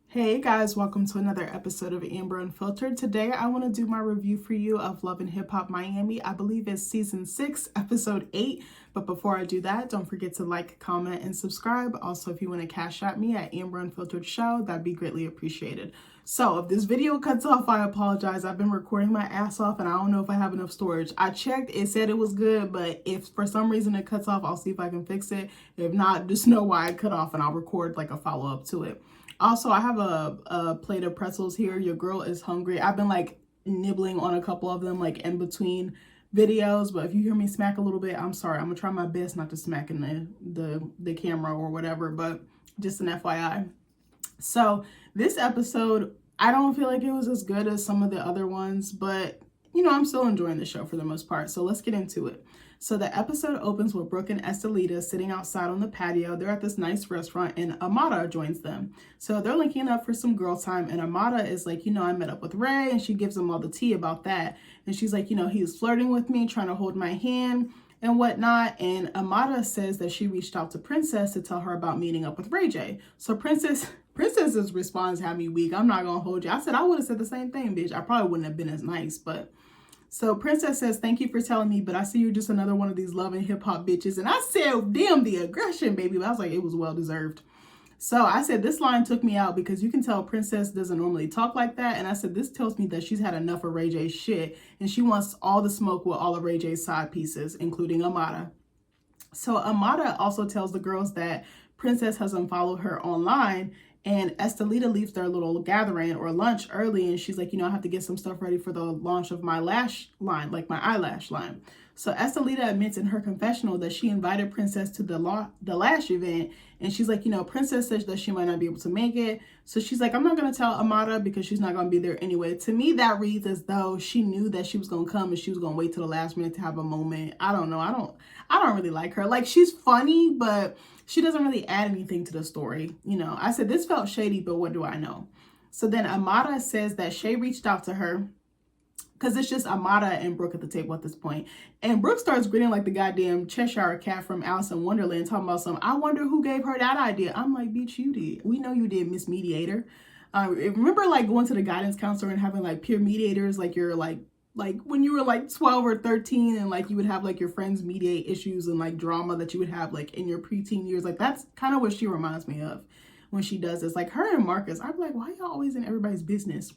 Hey guys, welcome to another episode of Amber Unfiltered. Today I want to do my review for you of Love and Hip Hop Miami. I believe it's season 6, episode 8. But before I do that, don't forget to like, comment, and subscribe. Also, if you want to cash at me at AmberUnfilteredShow, that'd be greatly appreciated. So if this video cuts off, I apologize. I've been recording my ass off and I don't know if I have enough storage. I checked, it said it was good, but if for some reason it cuts off, I'll see if I can fix it. If not, just know why it cut off and I'll record like a follow-up to it. Also, I have a plate of pretzels here. Your girl is hungry. I've been like nibbling on a couple of them like in between videos, but if you hear me smack a little bit, I'm sorry. I'm gonna try my best not to smack in the camera or whatever, but just an FYI. So this episode, I don't feel like it was as good as some of the other ones, but you know, I'm still enjoying the show for the most part. So let's get into it. So the episode opens with Brooke and Estelita sitting outside on the patio. They're at this nice restaurant and Amara joins them. So they're linking up for some girl time, and Amara is like, you know, I met up with Ray, and she gives them all the tea about that. And she's like, you know, he was flirting with me, trying to hold my hand and whatnot. And Amara says that she reached out to Princess to tell her about meeting up with Ray J. So Princess's response had me weak. I'm not gonna hold you. I said I would have said the same thing, bitch. I probably wouldn't have been as nice, but so Princess says, thank you for telling me, but I see you're just another one of these Love and Hip Hop bitches. And I said, damn, the aggression, baby. But I was like, it was well deserved. So I said, this line took me out because you can tell Princess doesn't normally talk like that. And I said, this tells me that she's had enough of Ray J's shit. And she wants all the smoke with all of Ray J's side pieces, including Amara. So Amara also tells the girls that Princess has unfollowed her online, and Estelita leaves their little gathering or lunch early, and she's like, you know, I have to get some stuff ready for the launch of my lash line, like my eyelash line. So Estelita admits in her confessional that she invited Princess to the lash event, and she's like, you know, Princess says that she might not be able to make it. So she's like, I'm not going to tell Amara because she's not going to be there anyway. To me, that reads as though she knew that she was going to come and she was going to wait till the last minute to have a moment. I don't know. I don't really like her. Like, she's funny, but she doesn't really add anything to the story. You know, I said, this felt shady, but what do I know? So then Amara says that Shay reached out to her because it's just Amara and Brooke at the table at this point. And Brooke starts grinning like the goddamn Cheshire cat from Alice in Wonderland, talking about some, I wonder who gave her that idea. I'm like, bitch, you did. We know you did, Miss Mediator. Remember like going to the guidance counselor and having like peer mediators, like you're like when you were like 12 or 13 and like you would have like your friends mediate issues and like drama that you would have like in your preteen years. Like that's kind of what she reminds me of when she does this. Like her and Marcus, I'm like, why y'all always in everybody's business?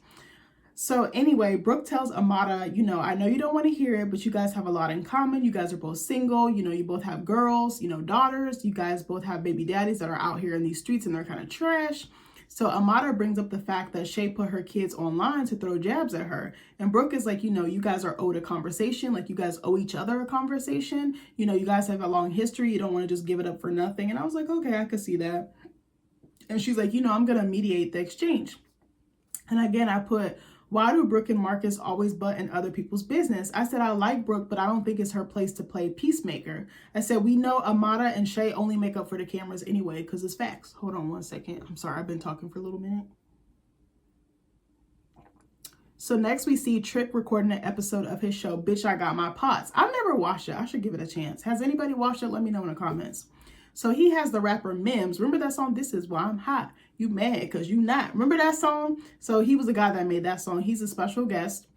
So anyway, Brooke tells Amara, you know, I know you don't want to hear it, but you guys have a lot in common. You guys are both single. You know, you both have girls, you know, daughters. You guys both have baby daddies that are out here in these streets and they're kind of trash. So Amara brings up the fact that Shay put her kids online to throw jabs at her. And Brooke is like, you know, you guys are owed a conversation. Like you guys owe each other a conversation. You know, you guys have a long history. You don't want to just give it up for nothing. And I was like, okay, I could see that. And she's like, you know, I'm going to mediate the exchange. And again, I put, why do Brooke and Marcus always butt in other people's business? I said, I like Brooke, but I don't think it's her place to play peacemaker. I said, we know Amara and Shay only make up for the cameras anyway, because it's facts. Hold on one second. I'm sorry, I've been talking for a little minute. So next we see Trick recording an episode of his show, Bitch, I Got My Pots. I've never watched it. I should give it a chance. Has anybody watched it? Let me know in the comments. So he has the rapper Mims. Remember that song, This Is Why I'm Hot? You mad because you not. Remember that song? So he was the guy that made that song. He's a special guest.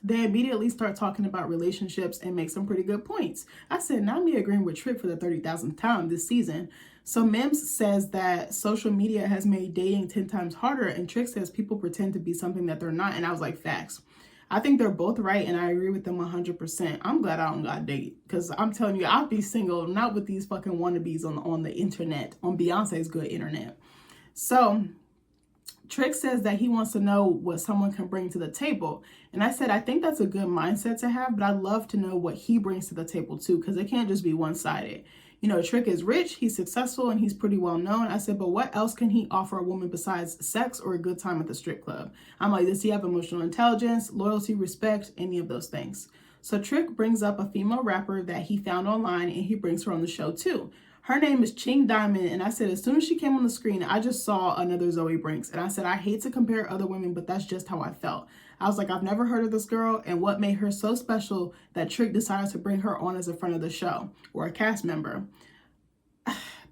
They immediately start talking about relationships and make some pretty good points. I said, not me agreeing with Trick for the 30,000th time this season. So Mims says that social media has made dating 10 times harder, and Trick says people pretend to be something that they're not. And I was like, facts. I think they're both right, and I agree with them 100%. I'm glad I don't got date, because I'm telling you, I'll be single, not with these fucking wannabes on the internet, on Beyonce's good internet. So Trick says that he wants to know what someone can bring to the table. And I said, I think that's a good mindset to have, but I'd love to know what he brings to the table too, because it can't just be one-sided. You know, Trick is rich, he's successful, and he's pretty well known. I said, but what else can he offer a woman besides sex or a good time at the strip club? I'm like, does he have emotional intelligence, loyalty, respect, any of those things? So Trick brings up a female rapper that he found online, and he brings her on the show too. Her name is Ching Diamond, and I said, as soon as she came on the screen, I just saw another Zoe Brinks. And I said, I hate to compare other women, but that's just how I felt. I was like, I've never heard of this girl, and what made her so special that Trick decided to bring her on as a friend of the show or a cast member.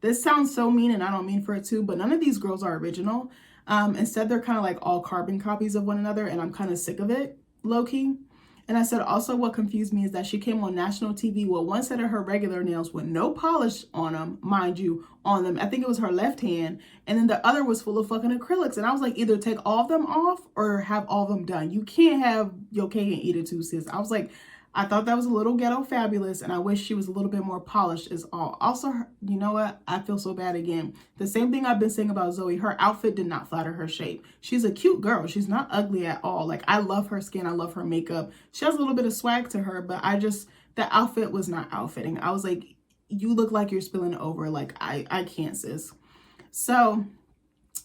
This sounds so mean, and I don't mean for it to, but none of these girls are original. Instead, they're kind of like all carbon copies of one another, and I'm kind of sick of it, low-key. And I said, also what confused me is that she came on national TV with one set of her regular nails with no polish on them, mind you, on them. I think it was her left hand. And then the other was full of fucking acrylics. And I was like, either take all of them off or have all of them done. You can't have your cake and eat it too, sis. I was like, I thought that was a little ghetto fabulous, and I wish she was a little bit more polished is all. Also, you know what? I feel so bad again. The same thing I've been saying about Zoe. Her outfit did not flatter her shape. She's a cute girl. She's not ugly at all. Like, I love her skin. I love her makeup. She has a little bit of swag to her, but the outfit was not outfitting. I was like, you look like you're spilling over. Like, I can't, sis. So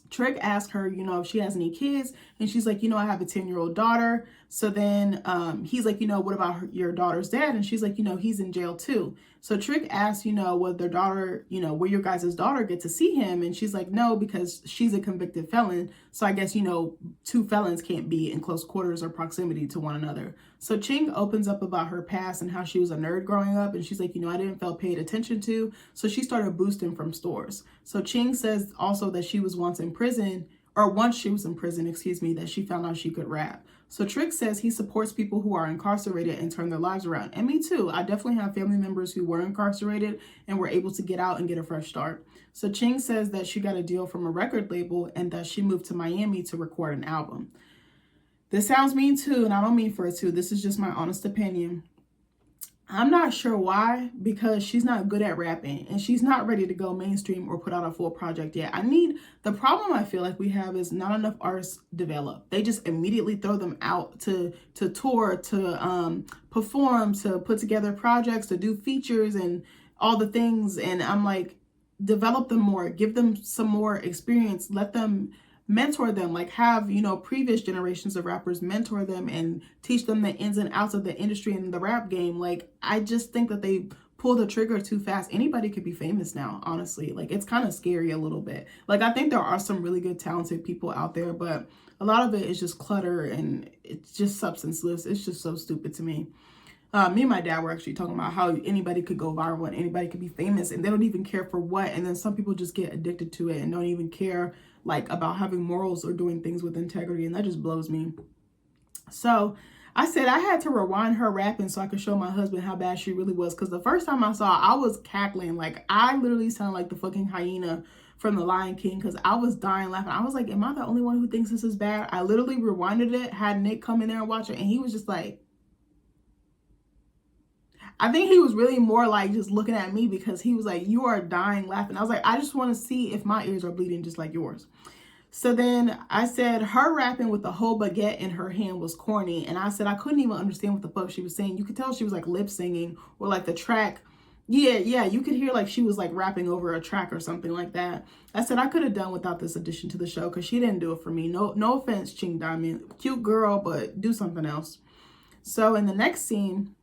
Trick asked her, you know, if she has any kids, and she's like, you know, I have a 10-year-old daughter. So then he's like, you know, what about your daughter's dad? And she's like, you know, he's in jail too. So Trick asked, you know, will their daughter, you know, will your guys' daughter get to see him? And she's like, no, because she's a convicted felon. So I guess, you know, two felons can't be in close quarters or proximity to one another. So Ching opens up about her past and how she was a nerd growing up. And she's like, you know, I didn't feel paid attention to. So she started boosting from stores. So Ching says also that she was once in prison, or once she was in prison, excuse me, that she found out she could rap. So Trick says he supports people who are incarcerated and turn their lives around. And me too. I definitely have family members who were incarcerated and were able to get out and get a fresh start. So Ching says that she got a deal from a record label and that she moved to Miami to record an album. This sounds mean too, and I don't mean for it to. This is just my honest opinion. I'm not sure why, because she's not good at rapping and she's not ready to go mainstream or put out a full project yet. The problem I feel like we have is not enough artists develop. They just immediately throw them out to tour, to perform, to put together projects, to do features and all the things. And I'm like, develop them more, give them some more experience, let them mentor them, like have, you know, previous generations of rappers mentor them and teach them the ins and outs of the industry and the rap game. Like, I just think that they pull the trigger too fast. Anybody could be famous now, honestly. Like, it's kind of scary a little bit. Like, I think there are some really good talented people out there, but a lot of it is just clutter and it's just substanceless. It's just so stupid to me. Me and my dad were actually talking about how anybody could go viral and anybody could be famous and they don't even care for what. And then some people just get addicted to it and don't even care like about having morals or doing things with integrity. And that just blows me. So I said I had to rewind her rapping so I could show my husband how bad she really was. Because the first time I saw her, I was cackling. Like, I literally sounded like the fucking hyena from The Lion King because I was dying laughing. I was like, am I the only one who thinks this is bad? I literally rewinded it, had Nick come in there and watch it. And he was just like, I think he was really more like just looking at me because he was like, you are dying laughing. I was like, I just want to see if my ears are bleeding just like yours. So then I said her rapping with the whole baguette in her hand was corny. And I said I couldn't even understand what the fuck she was saying. You could tell she was like lip singing or like the track. Yeah, you could hear like she was like rapping over a track or something like that. I said I could have done without this addition to the show because she didn't do it for me. No offense, Ching Diamond. Cute girl, but do something else. So in the next scene,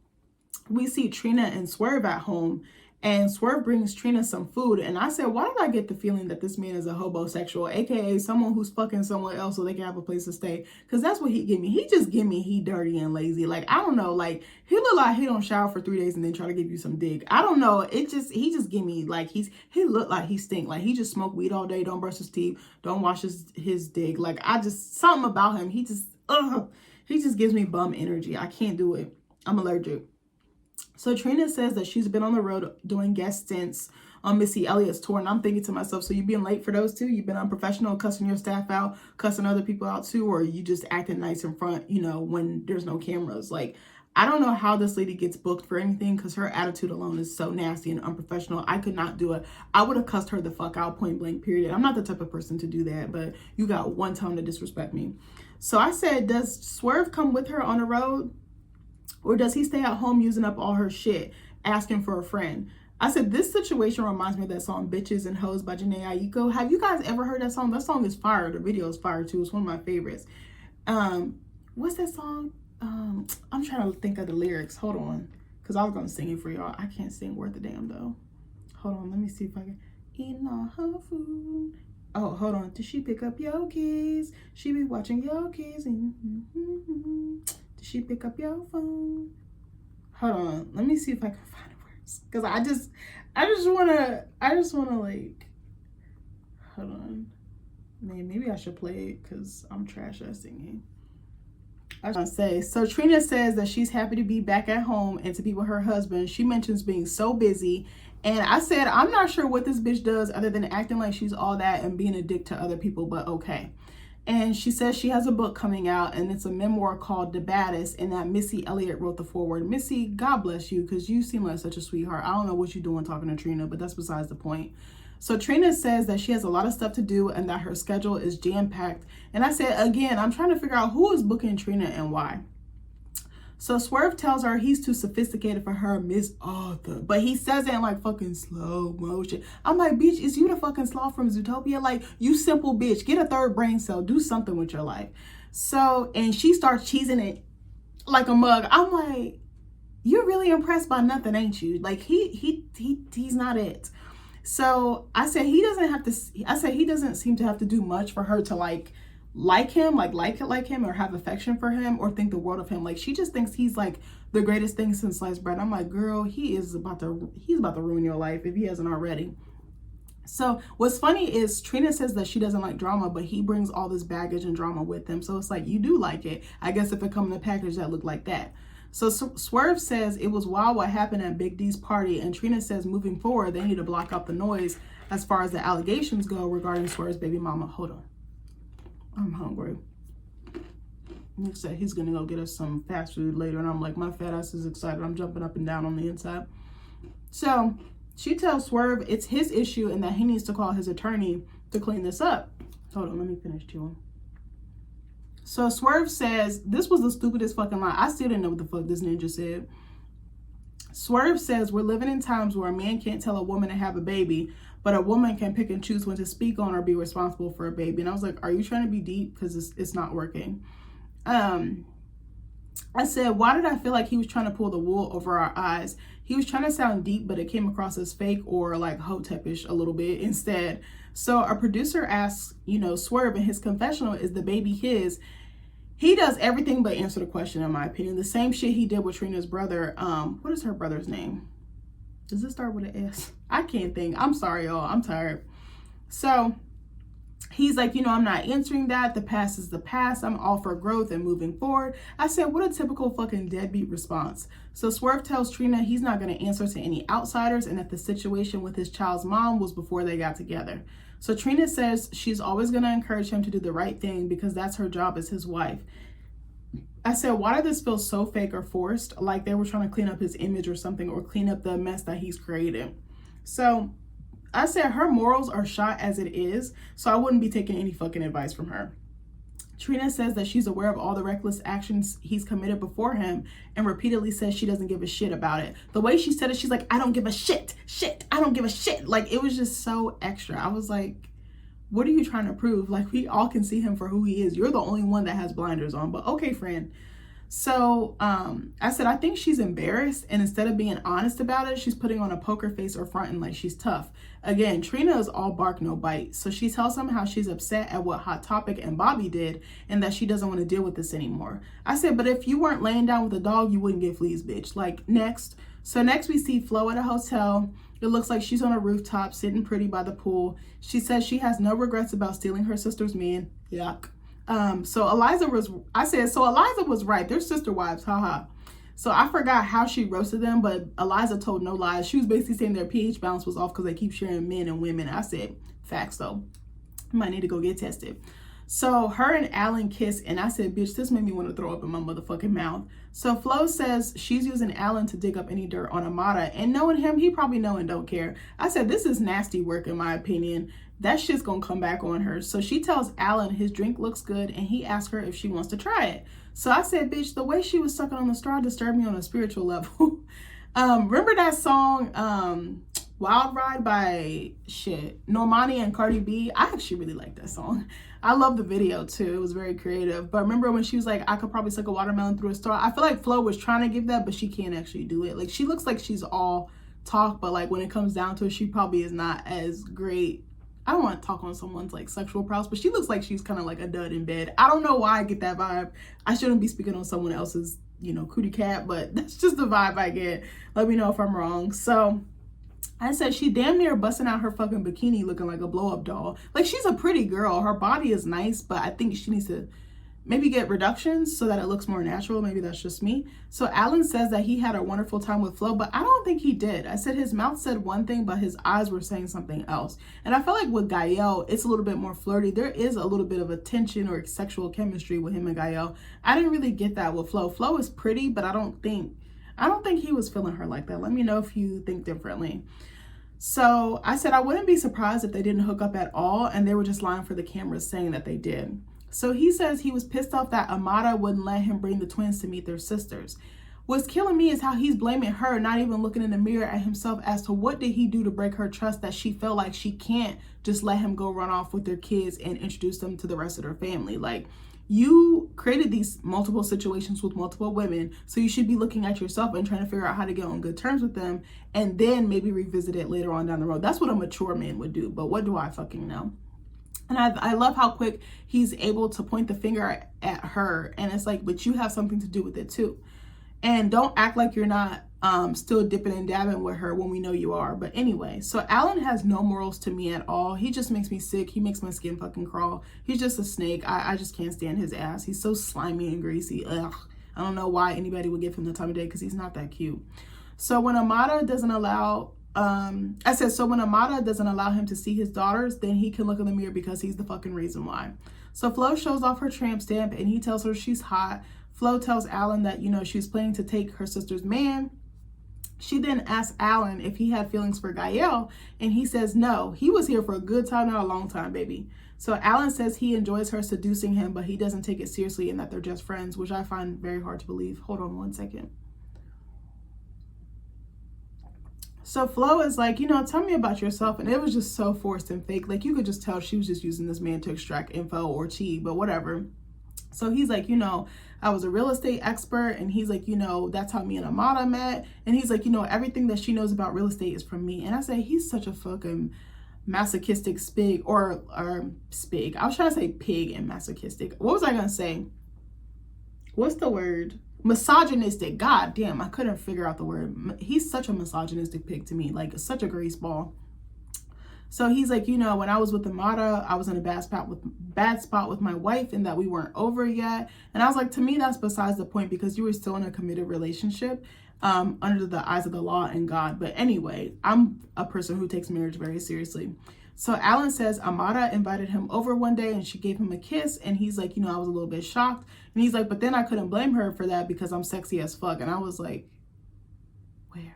we see Trina and Swerve at home, and Swerve brings Trina some food. And I said, why did I get the feeling that this man is a homosexual, aka someone who's fucking someone else so they can have a place to stay? Because that's what he give me. He just give me he dirty and lazy. Like, I don't know. Like, he look like he don't shower for 3 days and then try to give you some dick. I don't know. He just give me like he look like he stink. Like, he just smoke weed all day, don't brush his teeth, don't wash his dick. Like, something about him. He just gives me bum energy. I can't do it. I'm allergic. So Trina says that she's been on the road doing guest stints on Missy Elliott's tour. And I'm thinking to myself, so you being late for those two? You've been unprofessional, cussing your staff out, cussing other people out too? Or you just acting nice in front, you know, when there's no cameras? Like, I don't know how this lady gets booked for anything because her attitude alone is so nasty and unprofessional. I could not do it. I would have cussed her the fuck out, point blank, period. I'm not the type of person to do that, but you got one time to disrespect me. So I said, does Swerve come with her on the road? Or does he stay at home using up all her shit, asking for a friend? I said, this situation reminds me of that song, Bitches and Hoes by Janae Aiko. Have you guys ever heard that song? That song is fire. The video is fire too. It's one of my favorites. What's that song? I'm trying to think of the lyrics. Hold on. Because I was going to sing it for y'all. I can't sing worth a damn though. Hold on. Let me see if I can. Eating all her food. Oh, hold on. Did she pick up your kids? She be watching your kids. Did she pick up your phone? Hold on. Let me see if I can find the words. Because I just wanna like, hold on. Man, maybe I should play it because I'm trash at singing. I was gonna say, so Trina says that she's happy to be back at home and to be with her husband. She mentions being so busy. And I said, I'm not sure what this bitch does other than acting like she's all that and being a dick to other people, but okay. And she says she has a book coming out, and it's a memoir called The Baddest, and that Missy Elliott wrote the foreword. Missy, God bless you, because you seem like such a sweetheart. I don't know what you're doing talking to Trina, but that's besides the point. So Trina says that she has a lot of stuff to do and that her schedule is jam-packed. And I said, again, I'm trying to figure out who is booking Trina and why. So Swerve tells her he's too sophisticated for her, Miss Arthur. But he says it in like fucking slow motion. I'm like, bitch, is you the fucking sloth from Zootopia? Like, you simple bitch. Get a third brain cell. Do something with your life. So, and she starts cheesing it like a mug. I'm like, you're really impressed by nothing, ain't you? Like, he's not it. So I said he doesn't seem to have to do much for her to like him, like him, or have affection for him, or think the world of him. Like, she just thinks he's like the greatest thing since sliced bread. I'm like, girl, he's about to ruin your life if he hasn't already. So what's funny is Trina says that she doesn't like drama, but he brings all this baggage and drama with him. So it's like, you do like it. I guess if it come in a package that looked like that. So Swerve says it was wild what happened at Big D's party, and Trina says moving forward, they need to block out the noise as far as the allegations go regarding Swerve's baby mama. Hold on. I'm hungry. Nick said he's gonna go get us some fast food later, and I'm like, my fat ass is excited. I'm jumping up and down on the inside. So she tells Swerve it's his issue and that he needs to call his attorney to clean this up. Hold on, let me finish chewing. So Swerve says, this was the stupidest fucking line. I still didn't know what the fuck this ninja said. Swerve says, we're living in times where a man can't tell a woman to have a baby, but a woman can pick and choose when to speak on or be responsible for a baby. And I was like, are you trying to be deep? Because it's not working. I said, why did I feel like he was trying to pull the wool over our eyes? He was trying to sound deep, but it came across as fake or like hotepish a little bit instead. So our producer asks, Swerve in his confessional, is the baby his? He does everything but answer the question, in my opinion. The same shit he did with Trina's brother. What is her brother's name? Does it start with an S? I can't think. I'm sorry, y'all. I'm tired. So he's like, I'm not answering that. The past is the past. I'm all for growth and moving forward. I said, what a typical fucking deadbeat response. So Swerve tells Trina he's not going to answer to any outsiders and that the situation with his child's mom was before they got together. So Trina says she's always going to encourage him to do the right thing because that's her job as his wife. I said, why did this feel so fake or forced? Like they were trying to clean up his image or something, or clean up the mess that he's created. So I said her morals are shot as it is, so I wouldn't be taking any fucking advice from her. Trina says that she's aware of all the reckless actions he's committed before him and repeatedly says she doesn't give a shit about it. The way she said it, she's like, I don't give a shit, I don't give a shit. Like, it was just so extra. I was like, what are you trying to prove? Like, we all can see him for who he is. You're the only one that has blinders on, but okay, friend. So I said, I think she's embarrassed, and instead of being honest about it, she's putting on a poker face or fronting like she's tough. Again, Trina is all bark, no bite. So she tells him how she's upset at what Hot Topic and Bobby did and that she doesn't want to deal with this anymore. I said, but if you weren't laying down with a dog, you wouldn't get fleas, bitch. Like, next. So next we see Flo at a hotel. It looks like she's on a rooftop, sitting pretty by the pool. She says she has no regrets about stealing her sister's man. Yuck. So Eliza was right. They're sister wives, haha. So I forgot how she roasted them, but Eliza told no lies. She was basically saying their pH balance was off because they keep sharing men and women. I said, facts though. Might need to go get tested. So her and Alan kiss, and I said, bitch, this made me want to throw up in my motherfucking mouth. So Flo says she's using Alan to dig up any dirt on Amada, and knowing him, he probably know and don't care. I said, this is nasty work in my opinion. That shit's gonna come back on her. So she tells Alan his drink looks good, and he asks her if she wants to try it. So I said, bitch, the way she was sucking on the straw disturbed me on a spiritual level. Remember that song, Wild Ride by Normani and Cardi B? I actually really like that song. I love the video too. It was very creative. But remember when she was like, I could probably suck a watermelon through a straw? I feel like Flo was trying to give that, but she can't actually do it. Like, she looks like she's all talk, but like when it comes down to it, she probably is not as great. I don't want to talk on someone's like sexual prowess, but she looks like she's kind of like a dud in bed. I don't know why I get that vibe. I shouldn't be speaking on someone else's you know, cootie cat, but that's just the vibe I get. Let me know if I'm wrong. So I said she damn near busting out her fucking bikini looking like a blow up doll. Like, she's a pretty girl. Her body is nice, but I think she needs to maybe get reductions so that it looks more natural. Maybe that's just me. So Alan says that he had a wonderful time with Flo, but I don't think he did. I said his mouth said one thing, but his eyes were saying something else. And I feel like with Gael, it's a little bit more flirty. There is a little bit of a tension or sexual chemistry with him and Gael. I didn't really get that with Flo. Flo is pretty, but I don't think he was feeling her like that. Let me know if you think differently. So I said I wouldn't be surprised if they didn't hook up at all and they were just lying for the cameras saying that they did. So he says he was pissed off that Amara wouldn't let him bring the twins to meet their sisters. What's killing me is how he's blaming her, not even looking in the mirror at himself as to what did he do to break her trust that she felt like she can't just let him go run off with their kids and introduce them to the rest of their family. Like, you created these multiple situations with multiple women, so you should be looking at yourself and trying to figure out how to get on good terms with them and then maybe revisit it later on down the road. That's what a mature man would do, but what do I fucking know? And I love how quick he's able to point the finger at her. And it's like, but you have something to do with it too. And don't act like you're not still dipping and dabbing with her when we know you are. But anyway, so Alan has no morals to me at all. He just makes me sick. He makes my skin fucking crawl. He's just a snake. I just can't stand his ass. He's so slimy and greasy. Ugh. I don't know why anybody would give him the time of day because he's not that cute. So when Amada doesn't allow... so when Amada doesn't allow him to see his daughters, then he can look in the mirror because he's the fucking reason why. So Flo shows off her tramp stamp and he tells her she's hot. Flo tells Alan that, you know, she's planning to take her sister's man. She then asks Alan if he had feelings for Gael, and he says no. He was here for a good time, not a long time, baby. So Alan says he enjoys her seducing him, but he doesn't take it seriously and that they're just friends, which I find very hard to believe. Hold on one second. So Flo is like, you know, tell me about yourself. And it was just so forced and fake. Like, you could just tell she was just using this man to extract info or cheat, but whatever. So he's like, you know, I was a real estate expert. And he's like, you know, that's how me and Amada met. And he's like, you know, everything that she knows about real estate is from me. And I say, he's such a fucking masochistic spig or spig. I was trying to say pig and masochistic. What was I going to say? What's the word? Misogynistic. God damn, I couldn't figure out the word. He's such a misogynistic pig to me, like such a grease ball. So he's like, you know, when I was with Amada, I was in a bad spot with my wife and that we weren't over yet. And I was like, to me, that's besides the point because you were still in a committed relationship under the eyes of the law and God. But anyway, I'm a person who takes marriage very seriously. So Alan says Amada invited him over one day and she gave him a kiss. And he's like, you know, I was a little bit shocked. And he's like, but then I couldn't blame her for that because I'm sexy as fuck. And I was like, where?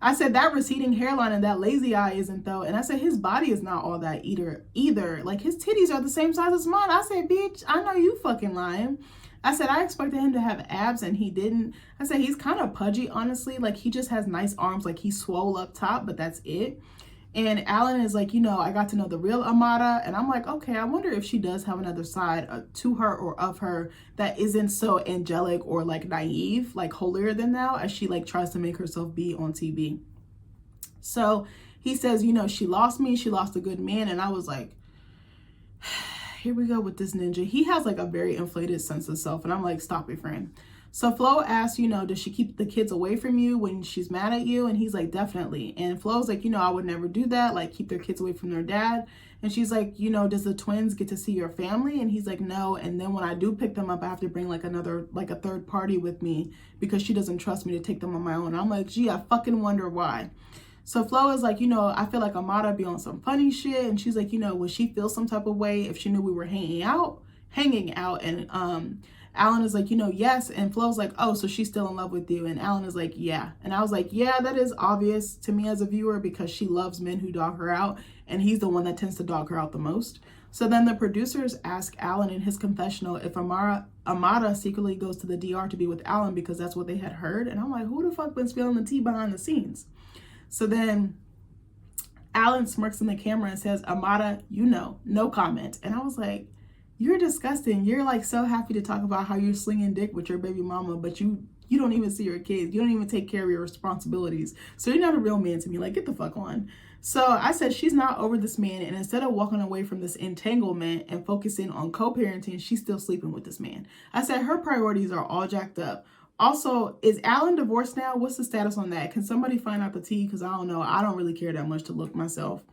I said that receding hairline and that lazy eye isn't though. And I said his body is not all that either. Like his titties are the same size as mine. I said, bitch, I know you fucking lying. I said I expected him to have abs and he didn't. I said he's kind of pudgy, honestly. Like he just has nice arms. Like he's swole up top, but that's it. And Alan is like, you know, I got to know the real Amada. And I'm like, okay, I wonder if she does have another side to her or of her that isn't so angelic or like naive, like holier than thou as she like tries to make herself be on TV. So he says, you know, she lost me. She lost a good man. And I was like, here we go with this ninja. He has like a very inflated sense of self. And I'm like, stop it, friend. So Flo asks, you know, does she keep the kids away from you when she's mad at you? And he's like, definitely. And Flo's like, you know, I would never do that. Like, keep their kids away from their dad. And she's like, you know, does the twins get to see your family? And he's like, no. And then when I do pick them up, I have to bring like a third party with me because she doesn't trust me to take them on my own. I'm like, gee, I fucking wonder why. So Flo is like, you know, I feel like Amada be on some funny shit. And she's like, you know, would she feel some type of way if she knew we were hanging out? And Alan is like, you know, yes. And Flo's like, oh, so she's still in love with you. And Alan is like, yeah. And I was like, yeah, that is obvious to me as a viewer because she loves men who dog her out. And he's the one that tends to dog her out the most. So then the producers ask Alan in his confessional if Amada secretly goes to the DR to be with Alan because that's what they had heard. And I'm like, who the fuck been spilling the tea behind the scenes? So then Alan smirks in the camera and says, Amada, you know, no comment. And I was like, you're disgusting. You're like so happy to talk about how you're slinging dick with your baby mama, but you You don't even see your kids. You don't even take care of your responsibilities. So you're not a real man to me. Like, get the fuck on. So I said she's not over this man. And instead of walking away from this entanglement and focusing on co-parenting, she's still sleeping with this man. I said her priorities are all jacked up. Also, is Alan divorced now? What's the status on that? Can somebody find out the tea? Because I don't know. I don't really care that much to look myself.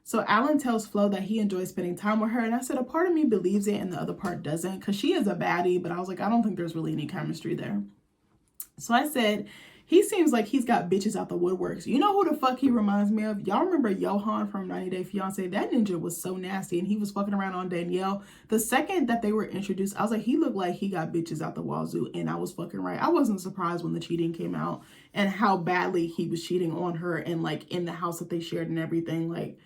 So Alan tells Flo that he enjoys spending time with her. And I said a part of me believes it and the other part doesn't. Because she is a baddie. But I was like, I don't think there's really any chemistry there. So I said, he seems like he's got bitches out the woodworks. You know who the fuck he reminds me of? Y'all remember Johan from 90 Day Fiancé? That ninja was so nasty, and he was fucking around on Danielle. The second that they were introduced, I was like, he looked like he got bitches out the wazoo, and I was fucking right. I wasn't surprised when the cheating came out and how badly he was cheating on her and like in the house that they shared and everything. Like,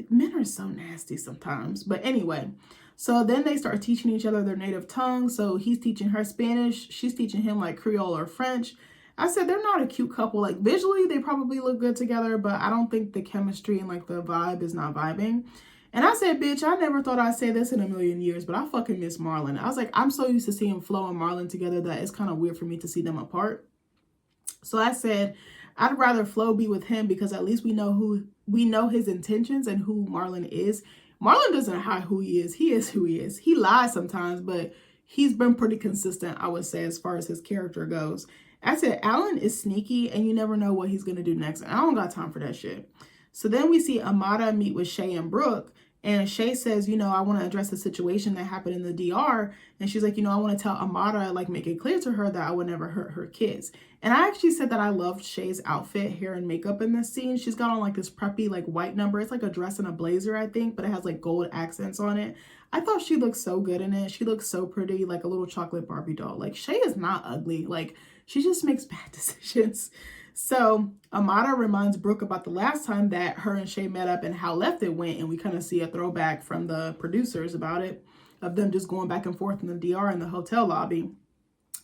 men are so nasty sometimes. But anyway, so then they start teaching each other their native tongue. So he's teaching her Spanish. She's teaching him like Creole or French. I said they're not a cute couple. Like visually, they probably look good together, but I don't think the chemistry and like the vibe is not vibing. And I said, bitch, I never thought I'd say this in a million years, but I fucking miss Marlon. I was like, I'm so used to seeing Flo and Marlon together that it's kind of weird for me to see them apart. So I said, I'd rather Flo be with him because at least we know his intentions and who Marlon is. Marlon doesn't hide who he is. He is who he is. He lies sometimes, but he's been pretty consistent, I would say, as far as his character goes. I said, Alan is sneaky and you never know what he's going to do next. And I don't got time for that shit. So then we see Amada meet with Shay and Brooke. And Shay says, I want to address the situation that happened in the DR. And she's like, I want to tell Amada, like, make it clear to her that I would never hurt her kids. And I actually said that I loved Shay's outfit, hair, and makeup in this scene. She's got on, like, this preppy, like, white number. It's like a dress and a blazer, I think, but it has, like, gold accents on it. I thought she looked so good in it. She looked so pretty, like a little chocolate Barbie doll. Like, Shay is not ugly. Like, she just makes bad decisions. So Amada reminds Brooke about the last time that her and Shay met up and how left it went. And we kind of see a throwback from the producers about it, of them just going back and forth in the DR in the hotel lobby.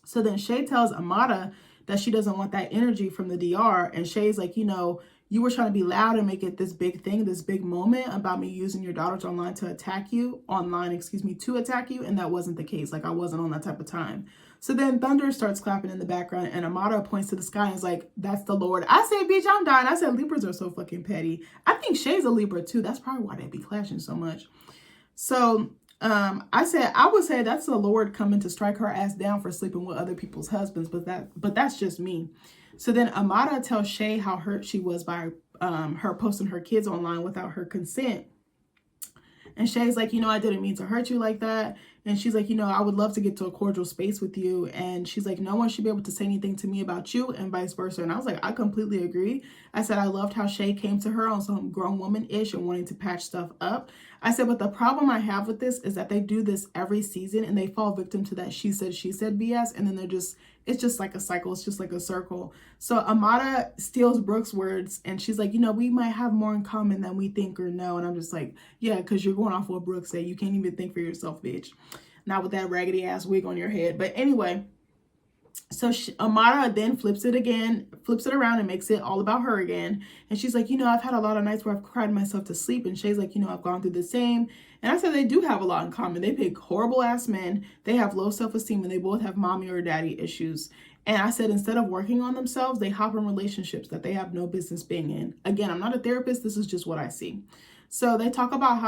So then Shay tells Amada that she doesn't want that energy from the DR. And Shay's like, you were trying to be loud and make it this big thing, this big moment about me using your daughter online to attack you. And that wasn't the case. Like, I wasn't on that type of time. So then thunder starts clapping in the background and Amada points to the sky and is like, that's the Lord. I said, bitch, I'm dying. I said, Libras are so fucking petty. I think Shay's a Libra too. That's probably why they be clashing so much. So I said, I would say that's the Lord coming to strike her ass down for sleeping with other people's husbands. But that's just me. So then Amada tells Shay how hurt she was by her posting her kids online without her consent. And Shay's like, I didn't mean to hurt you like that. And she's like, I would love to get to a cordial space with you. And she's like, no one should be able to say anything to me about you and vice versa. And I was like, I completely agree. I said, I loved how Shay came to her on some grown woman-ish and wanting to patch stuff up. I said, but the problem I have with this is that they do this every season and they fall victim to that she said BS. And then it's just like a cycle. It's just like a circle. So Amada steals Brooke's words and she's like, we might have more in common than we think or know. And I'm just like, yeah, because you're going off what Brooke said. You can't even think for yourself, bitch. Not with that raggedy ass wig on your head. But anyway, so Amada then flips it around and makes it all about her again. And she's like, I've had a lot of nights where I've cried myself to sleep. And Shay's like, I've gone through the same. And I said they do have a lot in common. They pick horrible ass men. They have low self-esteem and they both have mommy or daddy issues. And I said, instead of working on themselves, they hop in relationships that they have no business being in. Again, I'm not a therapist. This is just what I see. So they talk about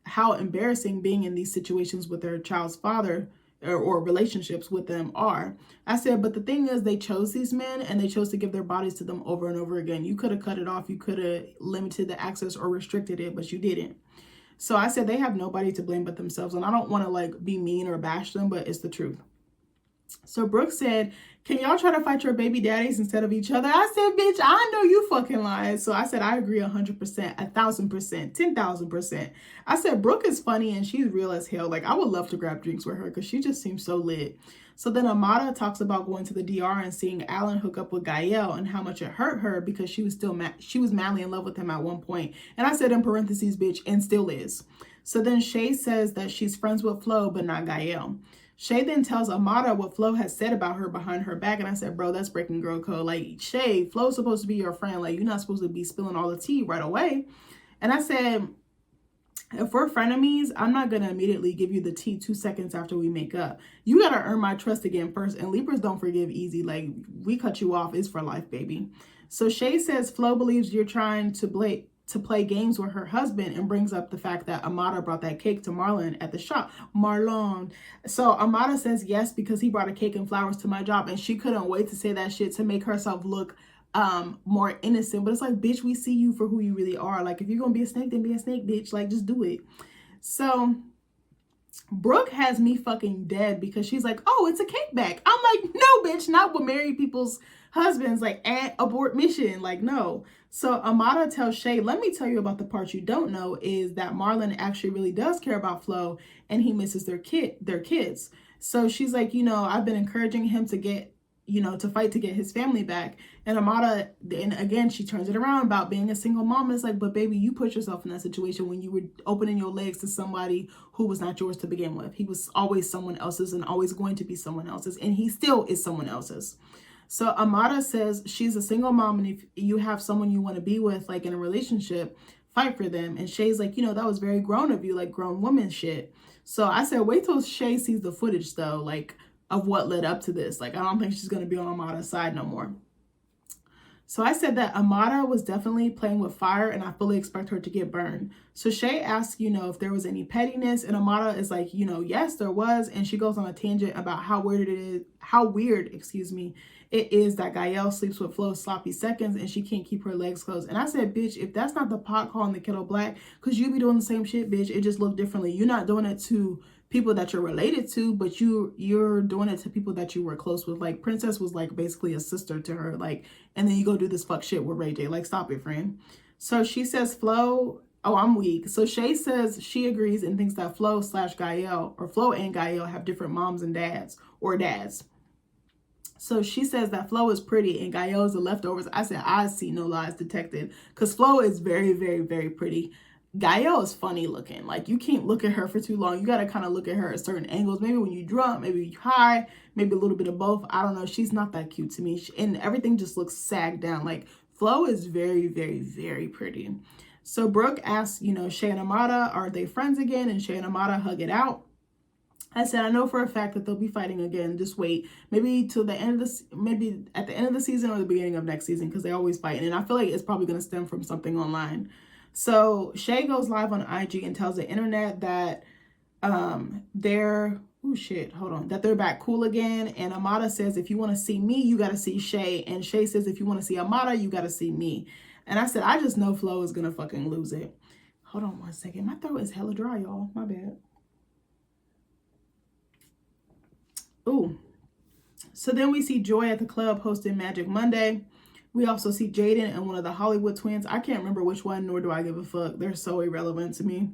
how embarrassing being in these situations with their child's father or relationships with them are. I said, but the thing is, they chose these men and they chose to give their bodies to them over and over again. You could have cut it off. You could have limited the access or restricted it, but you didn't. So I said, they have nobody to blame but themselves. And I don't want to like be mean or bash them, but it's the truth. So Brooke said, can y'all try to fight your baby daddies instead of each other? I said, bitch, I know you fucking lying. So I said, I agree 100%, 1,000%, 10,000%. I said, Brooke is funny and she's real as hell. Like, I would love to grab drinks with her because she just seems so lit. So then Amada talks about going to the DR and seeing Alan hook up with Gael and how much it hurt her because she was madly in love with him at one point. And I said in parentheses, bitch, and still is. So then Shay says that she's friends with Flo, but not Gael. Shay then tells Amada what Flo has said about her behind her back. And I said, bro, that's breaking girl code. Like, Shay, Flo's supposed to be your friend. Like, you're not supposed to be spilling all the tea right away. And I said, If we're frenemies, I'm not going to immediately give you the tea 2 seconds after we make up. You got to earn my trust again first. And Libras don't forgive easy. Like, we cut you off, it's for life, baby. So Shay says Flo believes you're trying to play games with her husband, and brings up the fact that Amada brought that cake to Marlon at the shop. Marlon. So Amada says yes, because he brought a cake and flowers to my job. And she couldn't wait to say that shit to make herself look more innocent. But it's like, bitch, we see you for who you really are. Like, if you're gonna be a snake, then be a snake, bitch. Like, just do it. So Brooke has me fucking dead, because she's like, oh, it's a cake back. I'm like, no, bitch, not with married people's husbands, like, at abort mission. Like, no. So Amada tells Shay, let me tell you about the part you don't know, is that Marlon actually really does care about Flo, and he misses their kids. So she's like, I've been encouraging him to get, to fight to get his family back. And Amada, and again, she turns it around about being a single mom. And it's like, but baby, you put yourself in that situation when you were opening your legs to somebody who was not yours to begin with. He was always someone else's, and always going to be someone else's. And he still is someone else's. So Amada says she's a single mom, and if you have someone you want to be with, like in a relationship, fight for them. And Shay's like, that was very grown of you, like grown woman shit. So I said, wait till Shay sees the footage though, like of what led up to this. Like, I don't think she's going to be on Amada's side no more. So I said that Amada was definitely playing with fire, and I fully expect her to get burned. So Shay asks, if there was any pettiness, and Amada is like, yes, there was. And she goes on a tangent about how weird it is that Gael sleeps with Flo's sloppy seconds, and she can't keep her legs closed. And I said, bitch, if that's not the pot calling the kettle black, because you be doing the same shit, bitch. It just looked differently. You're not doing it to people that you're related to, but you're doing it to people that you were close with. Like, Princess was like basically a sister to her, like, and then you go do this fuck shit with Ray J. Like, stop it, friend. So she says Flo, oh, I'm weak. So Shay says she agrees and thinks that Flo and Gael have different moms and dads, or dads. So she says that Flo is pretty and Gael is the leftovers. I said, I see no lies detected, because Flo is very, very, very pretty. Gael is funny looking. Like, you can't look at her for too long. You got to kind of look at her at certain angles. Maybe when you're drunk, maybe you're high, maybe a little bit of both. I don't know. She's not that cute to me. And everything just looks sagged down. Like, Flo is very, very, very pretty. So Brooke asks, Shay and Amada, are they friends again? And Shay and Amada hug it out. I said, I know for a fact that they'll be fighting again. Just wait. Maybe till the end of maybe at the end of the season or the beginning of next season, because they always fight. And I feel like it's probably going to stem from something online. So Shay goes live on IG and tells the internet that they're back cool again. And Amada says, if you want to see me, you got to see Shay. And Shay says, if you want to see Amada, you got to see me. And I said, I just know Flo is going to fucking lose it. Hold on 1 second. My throat is hella dry, y'all. My bad. Ooh. So then we see Joy at the club hosting Magic Monday. We also see Jaden and one of the Hollywood twins. I can't remember which one, nor do I give a fuck. They're so irrelevant to me.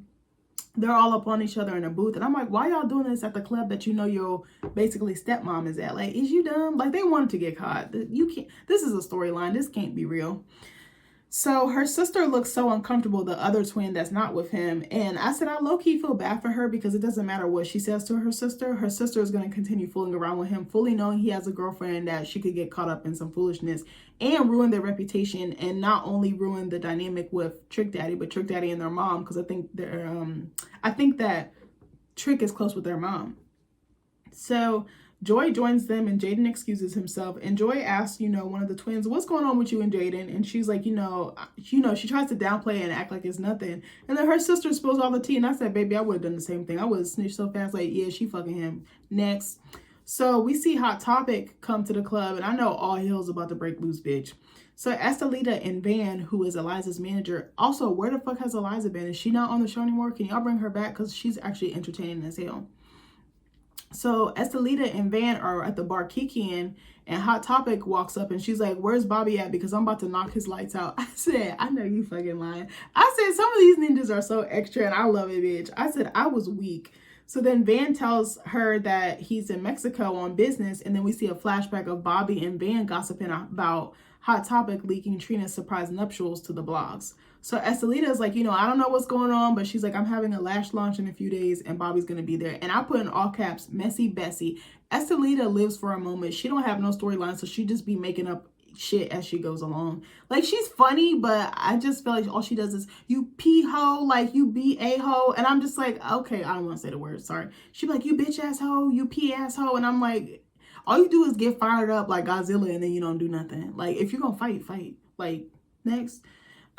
They're all up on each other in a booth. And I'm like, why y'all doing this at the club that your basically stepmom is at? Like, is you dumb? Like, they wanted to get caught. You can't. This is a storyline. This can't be real. So her sister looks so uncomfortable, the other twin that's not with him. And I said, I low-key feel bad for her, because it doesn't matter what she says to her sister. Her sister is going to continue fooling around with him, fully knowing he has a girlfriend, that she could get caught up in some foolishness and ruin their reputation, and not only ruin the dynamic with Trick Daddy, but Trick Daddy and their mom, because I think that Trick is close with their mom. So Joy joins them, and Jaden excuses himself, and Joy asks, one of the twins, what's going on with you and Jaden? And she's like, she tries to downplay and act like it's nothing. And then her sister spills all the tea, and I said, baby, I would have done the same thing. I would have snitched so fast, like, yeah, she fucking him. Next. So we see Hot Topic come to the club, and I know all hell's about to break loose, bitch. So Estelita and Van, who is Eliza's manager, also, where the fuck has Eliza been? Is she not on the show anymore? Can y'all bring her back? Because she's actually entertaining as hell. So Estelita and Van are at the bar kikiing, and Hot Topic walks up and she's like, where's Bobby at? Because I'm about to knock his lights out. I said, I know you fucking lying. I said, some of these ninjas are so extra and I love it, bitch. I said, I was weak. So then Van tells her that he's in Mexico on business, and then we see a flashback of Bobby and Van gossiping about Hot Topic leaking Trina's surprise nuptials to the blogs. So Estelita is like, I don't know what's going on, but she's like, I'm having a lash launch in a few days and Bobby's going to be there. And I put in all caps, Messy Bessie. Estelita lives for a moment. She don't have no storyline, so she just be making up shit as she goes along. Like, she's funny, but I just feel like all she does is, you p-ho, like, you b-a-ho. And I'm just like, okay, I don't want to say the word, sorry. She'd be like, you bitch asshole, you p-asshole. And I'm like, all you do is get fired up like Godzilla and then you don't do nothing. Like, if you're gonna fight, fight. Like, next.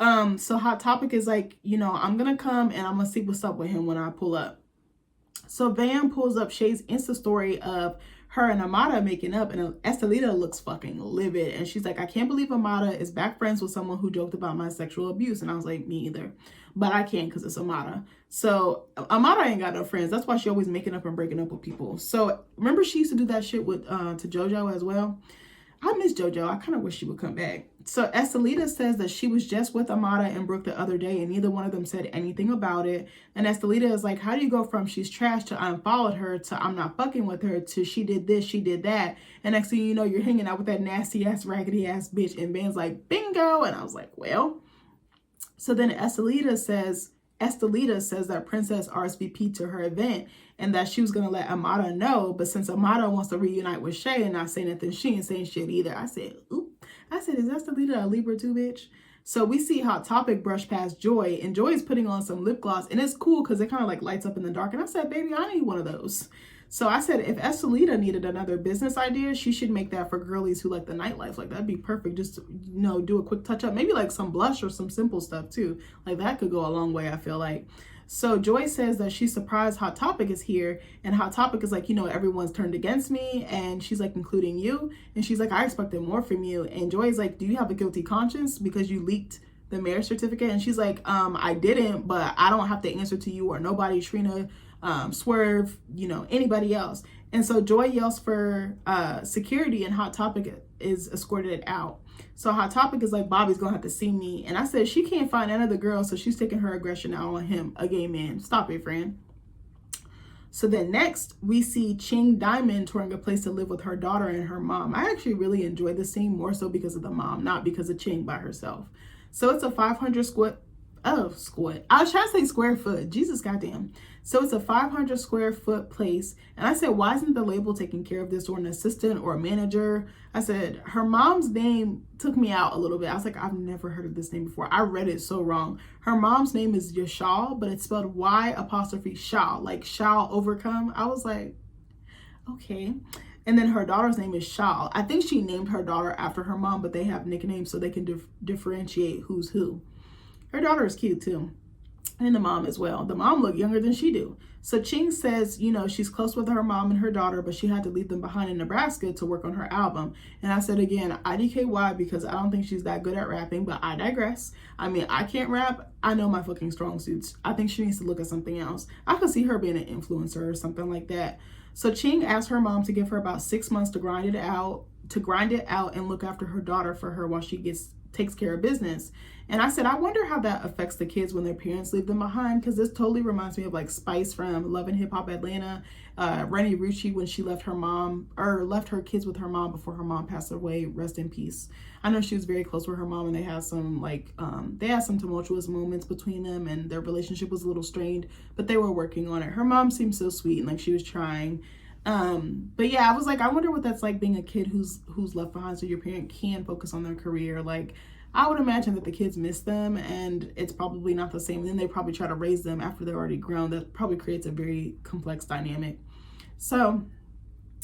So Hot Topic is like, you know, I'm gonna come and I'm gonna see what's up with him when I pull up. So Van pulls up Shay's Insta story of her and Amada making up, and Estelita looks fucking livid. And she's like, I can't believe Amada is back friends with someone who joked about my sexual abuse. And I was like, me either. But I can't because it's Amada. So Amada ain't got no friends. That's why she always making up and breaking up with people. So remember she used to do that shit with to JoJo as well. I miss JoJo. I kind of wish she would come back. So Estelita says that she was just with Amada and Brooke the other day and neither one of them said anything about it. And Estelita is like, how do you go from she's trash to I unfollowed her to I'm not fucking with her to she did this, she did that. And next thing you know, you're hanging out with that nasty ass, raggedy ass bitch. And Ben's like, bingo. And I was like, well. So then Estelita says that Princess RSVP'd to her event and that she was going to let Amada know. But since Amada wants to reunite with Shay and not say nothing, she ain't saying shit either. I said, oop. I said, is Estelita a Libra too, bitch? So we see Hot Topic brush past Joy, and Joy is putting on some lip gloss, and it's cool because it kind of like lights up in the dark. And I said, baby, I need one of those. So I said, if Estelita needed another business idea, she should make that for girlies who like the nightlife. Like, that'd be perfect. Just to, you know, do a quick touch up, maybe like some blush or some simple stuff too. Like, that could go a long way, I feel like. So Joy says that she's surprised Hot Topic is here, and Hot Topic is like, you know, everyone's turned against me, and she's like, including you. And she's like, I expected more from you. And Joy's like, do you have a guilty conscience because you leaked the marriage certificate? And she's like, I didn't, but I don't have to answer to you or nobody, Trina, Swerve, you know, anybody else. And so Joy yells for security, and Hot Topic is escorted out. So Hot Topic is like, Bobby's gonna have to see me. And I said, she can't find another girl, so she's taking her aggression out on him, a gay man. Stop it, friend. So then next, we see Ching Diamond touring a place to live with her daughter and her mom. I actually really enjoyed the scene, more so because of the mom, not because of Ching by herself. So it's a 500 square foot. Jesus goddamn. So it's a 500 square foot place. And I said, why isn't the label taking care of this, or an assistant or a manager? I said, her mom's name took me out a little bit. I was like, I've never heard of this name before. I read it so wrong. Her mom's name is Yashal, but it's spelled Y''Shal, like shall overcome. I was like, okay. And then her daughter's name is Shal. I think she named her daughter after her mom, but they have nicknames so they can differentiate who's who. Her daughter is cute too. And the mom as well. The mom looked younger than she do. So Ching says, you know, she's close with her mom and her daughter, but she had to leave them behind in Nebraska to work on her album. And I said again, IDKY, because I don't think she's that good at rapping, but I digress. I mean, I can't rap. I know my fucking strong suits. I think she needs to look at something else. I could see her being an influencer or something like that. So Ching asked her mom to give her about 6 months to grind it out and look after her daughter for her while she takes care of business. And I said, I wonder how that affects the kids when their parents leave them behind, because this totally reminds me of like Spice from Love and Hip Hop Atlanta, Rennie Rucci when she left her kids with her mom before her mom passed away, rest in peace. I know she was very close with her mom, and they had some tumultuous moments between them, and their relationship was a little strained, but they were working on it. Her mom seemed so sweet and like she was trying. But yeah, I was like, I wonder what that's like being a kid who's left behind so your parent can focus on their career. Like, I would imagine that the kids miss them and it's probably not the same. And then they probably try to raise them after they're already grown. That probably creates a very complex dynamic. So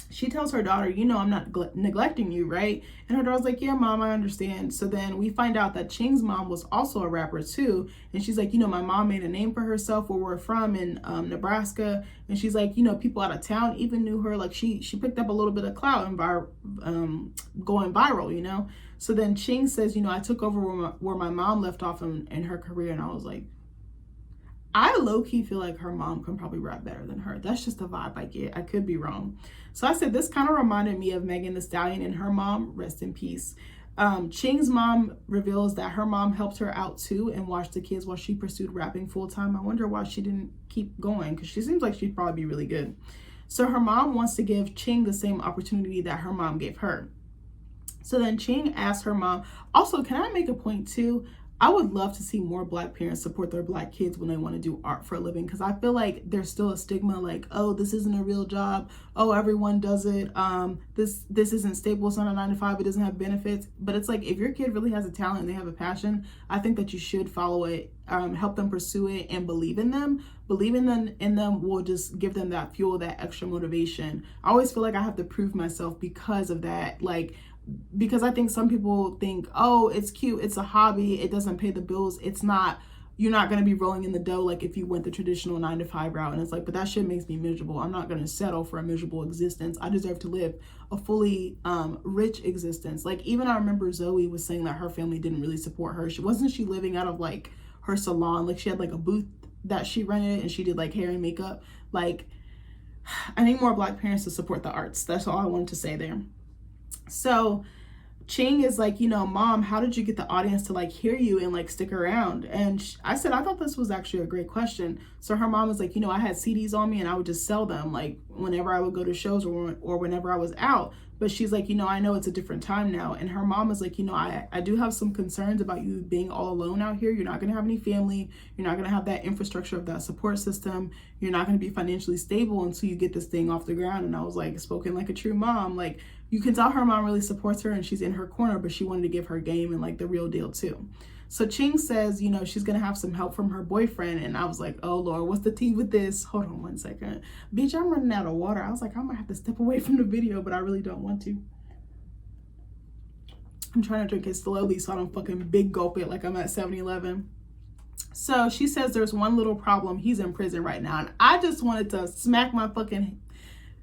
she tells her daughter, you know, I'm not neglecting you, right? And her daughter's like, yeah, mom, I understand. So then we find out that Ching's mom was also a rapper too. And she's like, you know, my mom made a name for herself where we're from in Nebraska. And she's like, you know, people out of town even knew her. Like she picked up a little bit of clout and going viral, you know? So then Ching says, you know, I took over where my mom left off in her career. And I was like, I low-key feel like her mom can probably rap better than her. That's just the vibe I get. I could be wrong. So I said, this kind of reminded me of Megan Thee Stallion and her mom, rest in peace. Ching's mom reveals that her mom helped her out too and watched the kids while she pursued rapping full-time. I wonder why she didn't keep going, because she seems like she'd probably be really good. So her mom wants to give Ching the same opportunity that her mom gave her. So then Ching asked her mom, also, can I make a point too? I would love to see more Black parents support their Black kids when they want to do art for a living, because I feel like there's still a stigma like, oh, this isn't a real job. Oh, everyone does it. This isn't stable. It's not a 9-to-5. It doesn't have benefits. But it's like, if your kid really has a talent and they have a passion, I think that you should follow it, help them pursue it, and believe in them. Believing in them will just give them that fuel, that extra motivation. I always feel like I have to prove myself because of that. Like, because I think some people think, oh, it's cute, it's a hobby, it doesn't pay the bills. It's not, you're not going to be rolling in the dough like if you went the traditional 9-to-5 route. And it's like, but that shit makes me miserable. I'm not going to settle for a miserable existence. I deserve to live a fully rich existence. Like, even I remember Zoe was saying that her family didn't really support her. She living out of like her salon. Like, she had like a booth that she rented and she did like hair and makeup. Like, I need more Black parents to support the arts. That's all I wanted to say there. So Ching is like, you know, Mom, how did you get the audience to like hear you and like stick around? And I said, I thought this was actually a great question. So her mom was like, you know, I had CDs on me and I would just sell them like whenever I would go to shows or whenever I was out. But she's like, you know, I know it's a different time now. And her mom was like, you know, I do have some concerns about you being all alone out here. You're not going to have any family. You're not going to have that infrastructure of that support system. You're not going to be financially stable until you get this thing off the ground. And I was like, spoken like a true mom. Like, you can tell her mom really supports her and she's in her corner, but she wanted to give her game and like the real deal too. So Ching says, you know, she's going to have some help from her boyfriend. And I was like, oh Lord, what's the tea with this? Hold on one second. Bitch, I'm running out of water. I was like, I might have to step away from the video, but I really don't want to. I'm trying to drink it slowly so I don't fucking big gulp it like I'm at 7-Eleven. So she says there's one little problem. He's in prison right now. And I just wanted to smack my fucking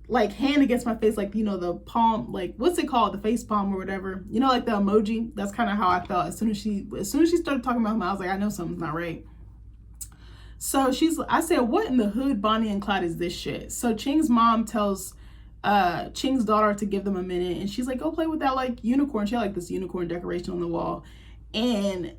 like hand against my face, like, you know, the palm, like, what's it called, the face palm or whatever, you know, like the emoji. That's kind of how I felt as soon as she started talking about him. I was like, I know something's not right. So I said, what in the hood, Bonnie and Clyde, is this shit? So Ching's mom tells Ching's daughter to give them a minute, and she's like, go play with that like unicorn. She had like this unicorn decoration on the wall, and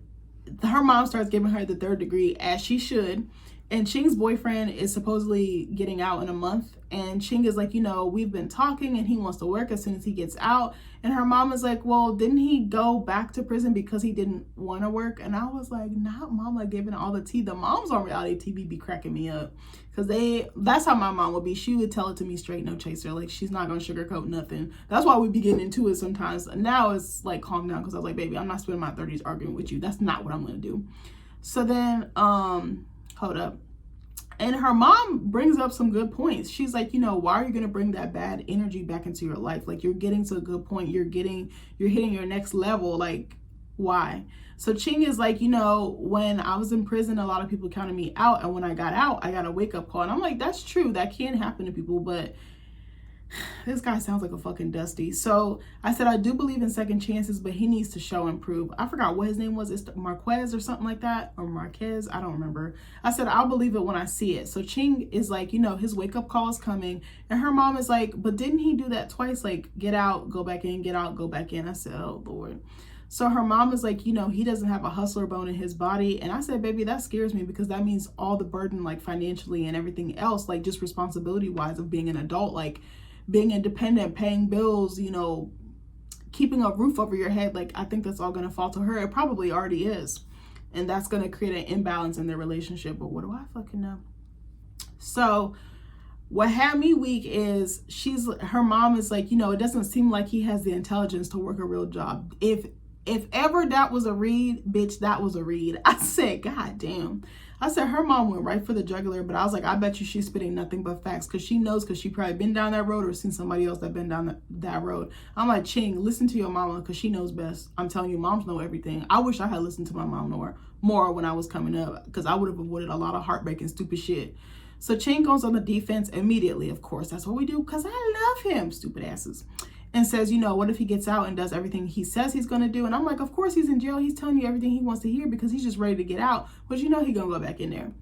her mom starts giving her the 3rd degree, as she should. And Ching's boyfriend is supposedly getting out in a month. And Ching is like, you know, we've been talking and he wants to work as soon as he gets out. And her mom is like, well, didn't he go back to prison because he didn't want to work? And I was like, not mama giving all the tea. The moms on reality TV be cracking me up. Because that's how my mom would be. She would tell it to me straight, no chaser. Like, she's not going to sugarcoat nothing. That's why we be getting into it sometimes. Now it's like, calm down. Because I was like, baby, I'm not spending my 30s arguing with you. That's not what I'm going to do. So then, hold up. And her mom brings up some good points. She's like, you know, why are you going to bring that bad energy back into your life? Like, you're getting to a good point. You're hitting your next level. Like, why? So Ching is like, you know, when I was in prison, a lot of people counted me out. And when I got out, I got a wake up call. And I'm like, that's true. That can happen to people. But this guy sounds like a fucking Dusty. So I said, I do believe in second chances, but he needs to show and prove. I forgot what his name was. It's Marquez or something like that, or Marquez. I don't remember. I said, I'll believe it when I see it. So Ching is like, you know, his wake up call is coming. And her mom is like, but didn't he do that twice? Like, get out, go back in, get out, go back in. I said, oh Lord. So her mom is like, you know, he doesn't have a hustler bone in his body. And I said, baby, that scares me, because that means all the burden, like financially and everything else, like just responsibility wise of being an adult, like being independent, paying bills, you know, keeping a roof over your head. Like, I think that's all going to fall to her. It probably already is. And that's going to create an imbalance in their relationship. But what do I fucking know? So what had me weak is her mom is like, you know, it doesn't seem like he has the intelligence to work a real job. If ever that was a read, bitch, that was a read. I said, God damn. I said, her mom went right for the jugular, but I was like, I bet you she's spitting nothing but facts, because she knows, because she probably been down that road or seen somebody else that been down that road. I'm like, Ching, listen to your mama, because she knows best. I'm telling you, moms know everything. I wish I had listened to my mom more when I was coming up, because I would have avoided a lot of heartbreak and stupid shit. So Ching goes on the defense immediately, of course. That's what we do, because I love him, stupid asses. And says, you know, what if he gets out and does everything he says he's going to do? And I'm like, of course he's in jail. He's telling you everything he wants to hear because he's just ready to get out. But you know he's going to go back in there.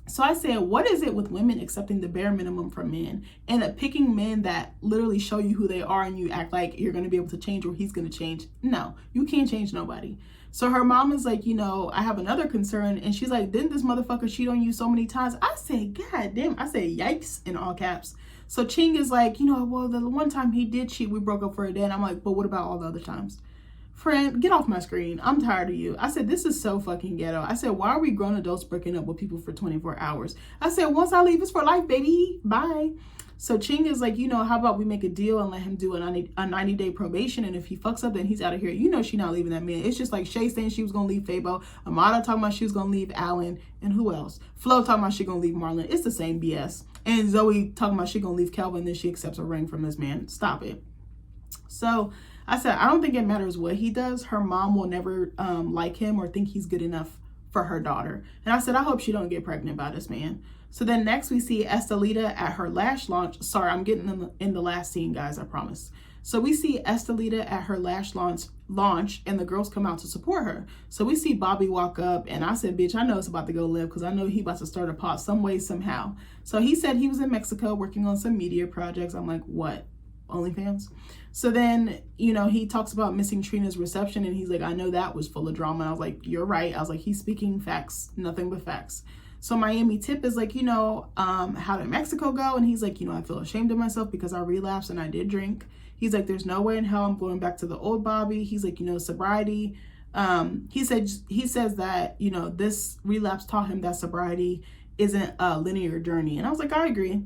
So I said, what is it with women accepting the bare minimum from men and picking men that literally show you who they are, and you act like you're going to be able to change or he's going to change? No, you can't change nobody. So her mom is like, you know, I have another concern. And she's like, didn't this motherfucker cheat on you so many times? I said, God damn. I said, yikes, in all caps. So Ching is like, you know, well, the one time he did cheat, we broke up for a day. And I'm like, but what about all the other times? friend, get off my screen. I'm tired of you. I said, this is so fucking ghetto. I said, why are we grown adults breaking up with people for 24 hours? I said, once I leave, it's for life, baby. Bye. So Ching is like, how about we make a deal and let him do a 90-day probation, and if he fucks up, then he's out of here. She not leaving that man. It's just like Shay saying she was gonna leave Fabo, Amada talking about she was gonna leave Alan, and who else? Flo talking about she gonna leave Marlon. It's the same BS. And Zoe talking about she gonna leave Kelvin, then she accepts a ring from this man. Stop it. So I said, I don't think it matters what he does. Her mom will never like him or think he's good enough for her daughter. And I said, I hope she don't get pregnant by this man. So then next we see Estelita at her lash launch. Sorry, I'm getting in the last scene, guys, I promise. So we see Estelita at her lash launch and the girls come out to support her. So we see Bobby walk up and I said, bitch, I know it's about to go live because I know he about to start a pot some way, somehow. So he said he was in Mexico working on some media projects. I'm like, what? OnlyFans? So then, he talks about missing Trina's reception and he's like, I know that was full of drama. And I was like, you're right. I was like, he's speaking facts, nothing but facts. So Miami Tip is like, how did Mexico go? And he's like, I feel ashamed of myself because I relapsed and I did drink. He's like, there's no way in hell I'm going back to the old Bobby. He's like, sobriety. He says that, this relapse taught him that sobriety isn't a linear journey. And I was like, I agree.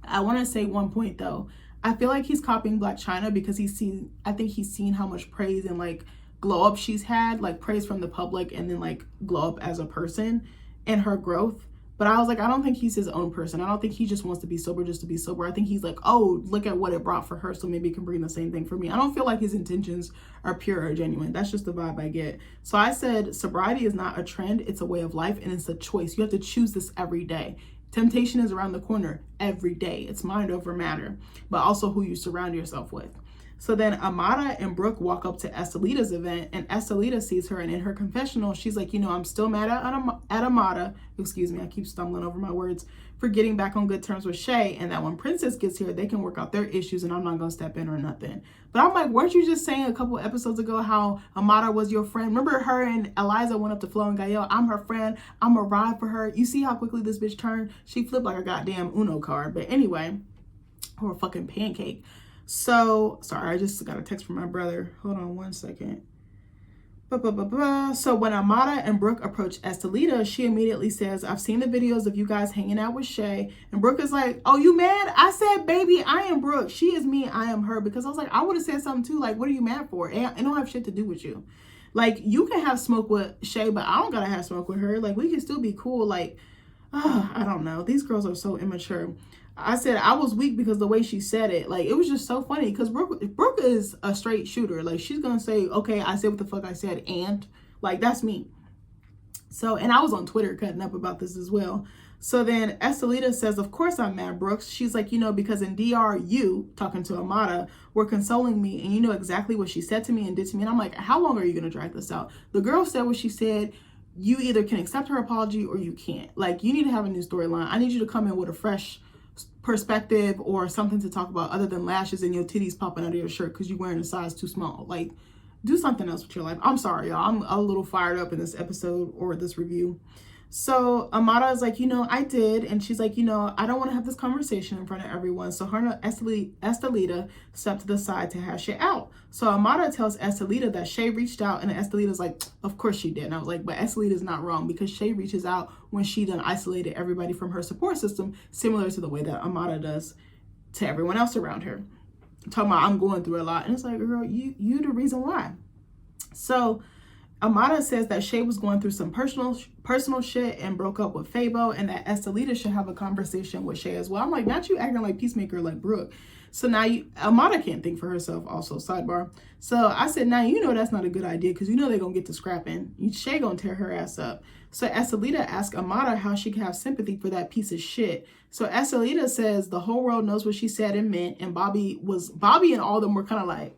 I want to say one point though. I feel like he's copying Black China because I think he's seen how much praise and like glow up she's had, like praise from the public and then like glow up as a person and her growth. But I was like, I don't think he's his own person. I don't think he just wants to be sober just to be sober. I think he's like, oh, look at what it brought for her, so maybe it can bring the same thing for me. I don't feel like his intentions are pure or genuine. That's just the vibe I get. So I said, sobriety is not a trend. It's a way of life and it's a choice. You have to choose this every day. Temptation is around the corner every day. It's mind over matter, but also who you surround yourself with. So then Amada and Brooke walk up to Estelita's event and Estelita sees her, and in her confessional, she's like, I'm still mad at Amada, excuse me, I keep stumbling over my words, for getting back on good terms with Shay, and that when Princess gets here, they can work out their issues and I'm not going to step in or nothing. But I'm like, weren't you just saying a couple episodes ago how Amada was your friend? Remember her and Eliza went up to Flo and Gael, I'm her friend, I'm a ride for her. You see how quickly this bitch turned? She flipped like a goddamn Uno card. But anyway, or a fucking pancake. So, sorry, I just got a text from my brother. Hold on one second. So when Amada and Brooke approach Estelita, she immediately says, I've seen the videos of you guys hanging out with Shay. And Brooke is like, oh, you mad? I said, baby, I am Brooke. She is me. I am her. Because I was like, I would have said something too. Like, what are you mad for? It don't have shit to do with you. Like, you can have smoke with Shay, but I don't got to have smoke with her. Like, we can still be cool. Like, I don't know. These girls are so immature. I said I was weak because the way she said it, like, it was just so funny because Brooke is a straight shooter. Like, she's going to say, okay, I said what the fuck I said, and like, that's me. So, and I was on Twitter cutting up about this as well. So then Estelita says, of course I'm mad, Brooks. She's like, because in DR, you, talking to Amada, were consoling me and you know exactly what she said to me and did to me. And I'm like, how long are you going to drag this out? The girl said what she said. You either can accept her apology or you can't. Like, you need to have a new storyline. I need you to come in with a fresh perspective or something to talk about other than lashes and your titties popping out of your shirt because you're wearing a size too small. Like, do something else with your life. I'm sorry, y'all. I'm a little fired up in this episode or this review. So Amada is like, I did. And she's like, I don't want to have this conversation in front of everyone. So her and Estelita stepped to the side to hash it out. So Amada tells Estelita that Shay reached out, and Estelita's like, of course she did. And I was like, but Estelita's not wrong because Shay reaches out when she done isolated everybody from her support system, similar to the way that Amada does to everyone else around her. I'm talking about, I'm going through a lot. And it's like, girl, you the reason why. So Amada says that Shay was going through some personal shit and broke up with Fabo, and that Estelita should have a conversation with Shay as well. I'm like, not you acting like peacemaker like Brooke. So now Amada can't think for herself also, sidebar. So I said, now that's not a good idea because they're going to get to scrapping. Shay going to tear her ass up. So Estelita asked Amada how she could have sympathy for that piece of shit. So Estelita says the whole world knows what she said and meant, and Bobby and all of them were kind of like,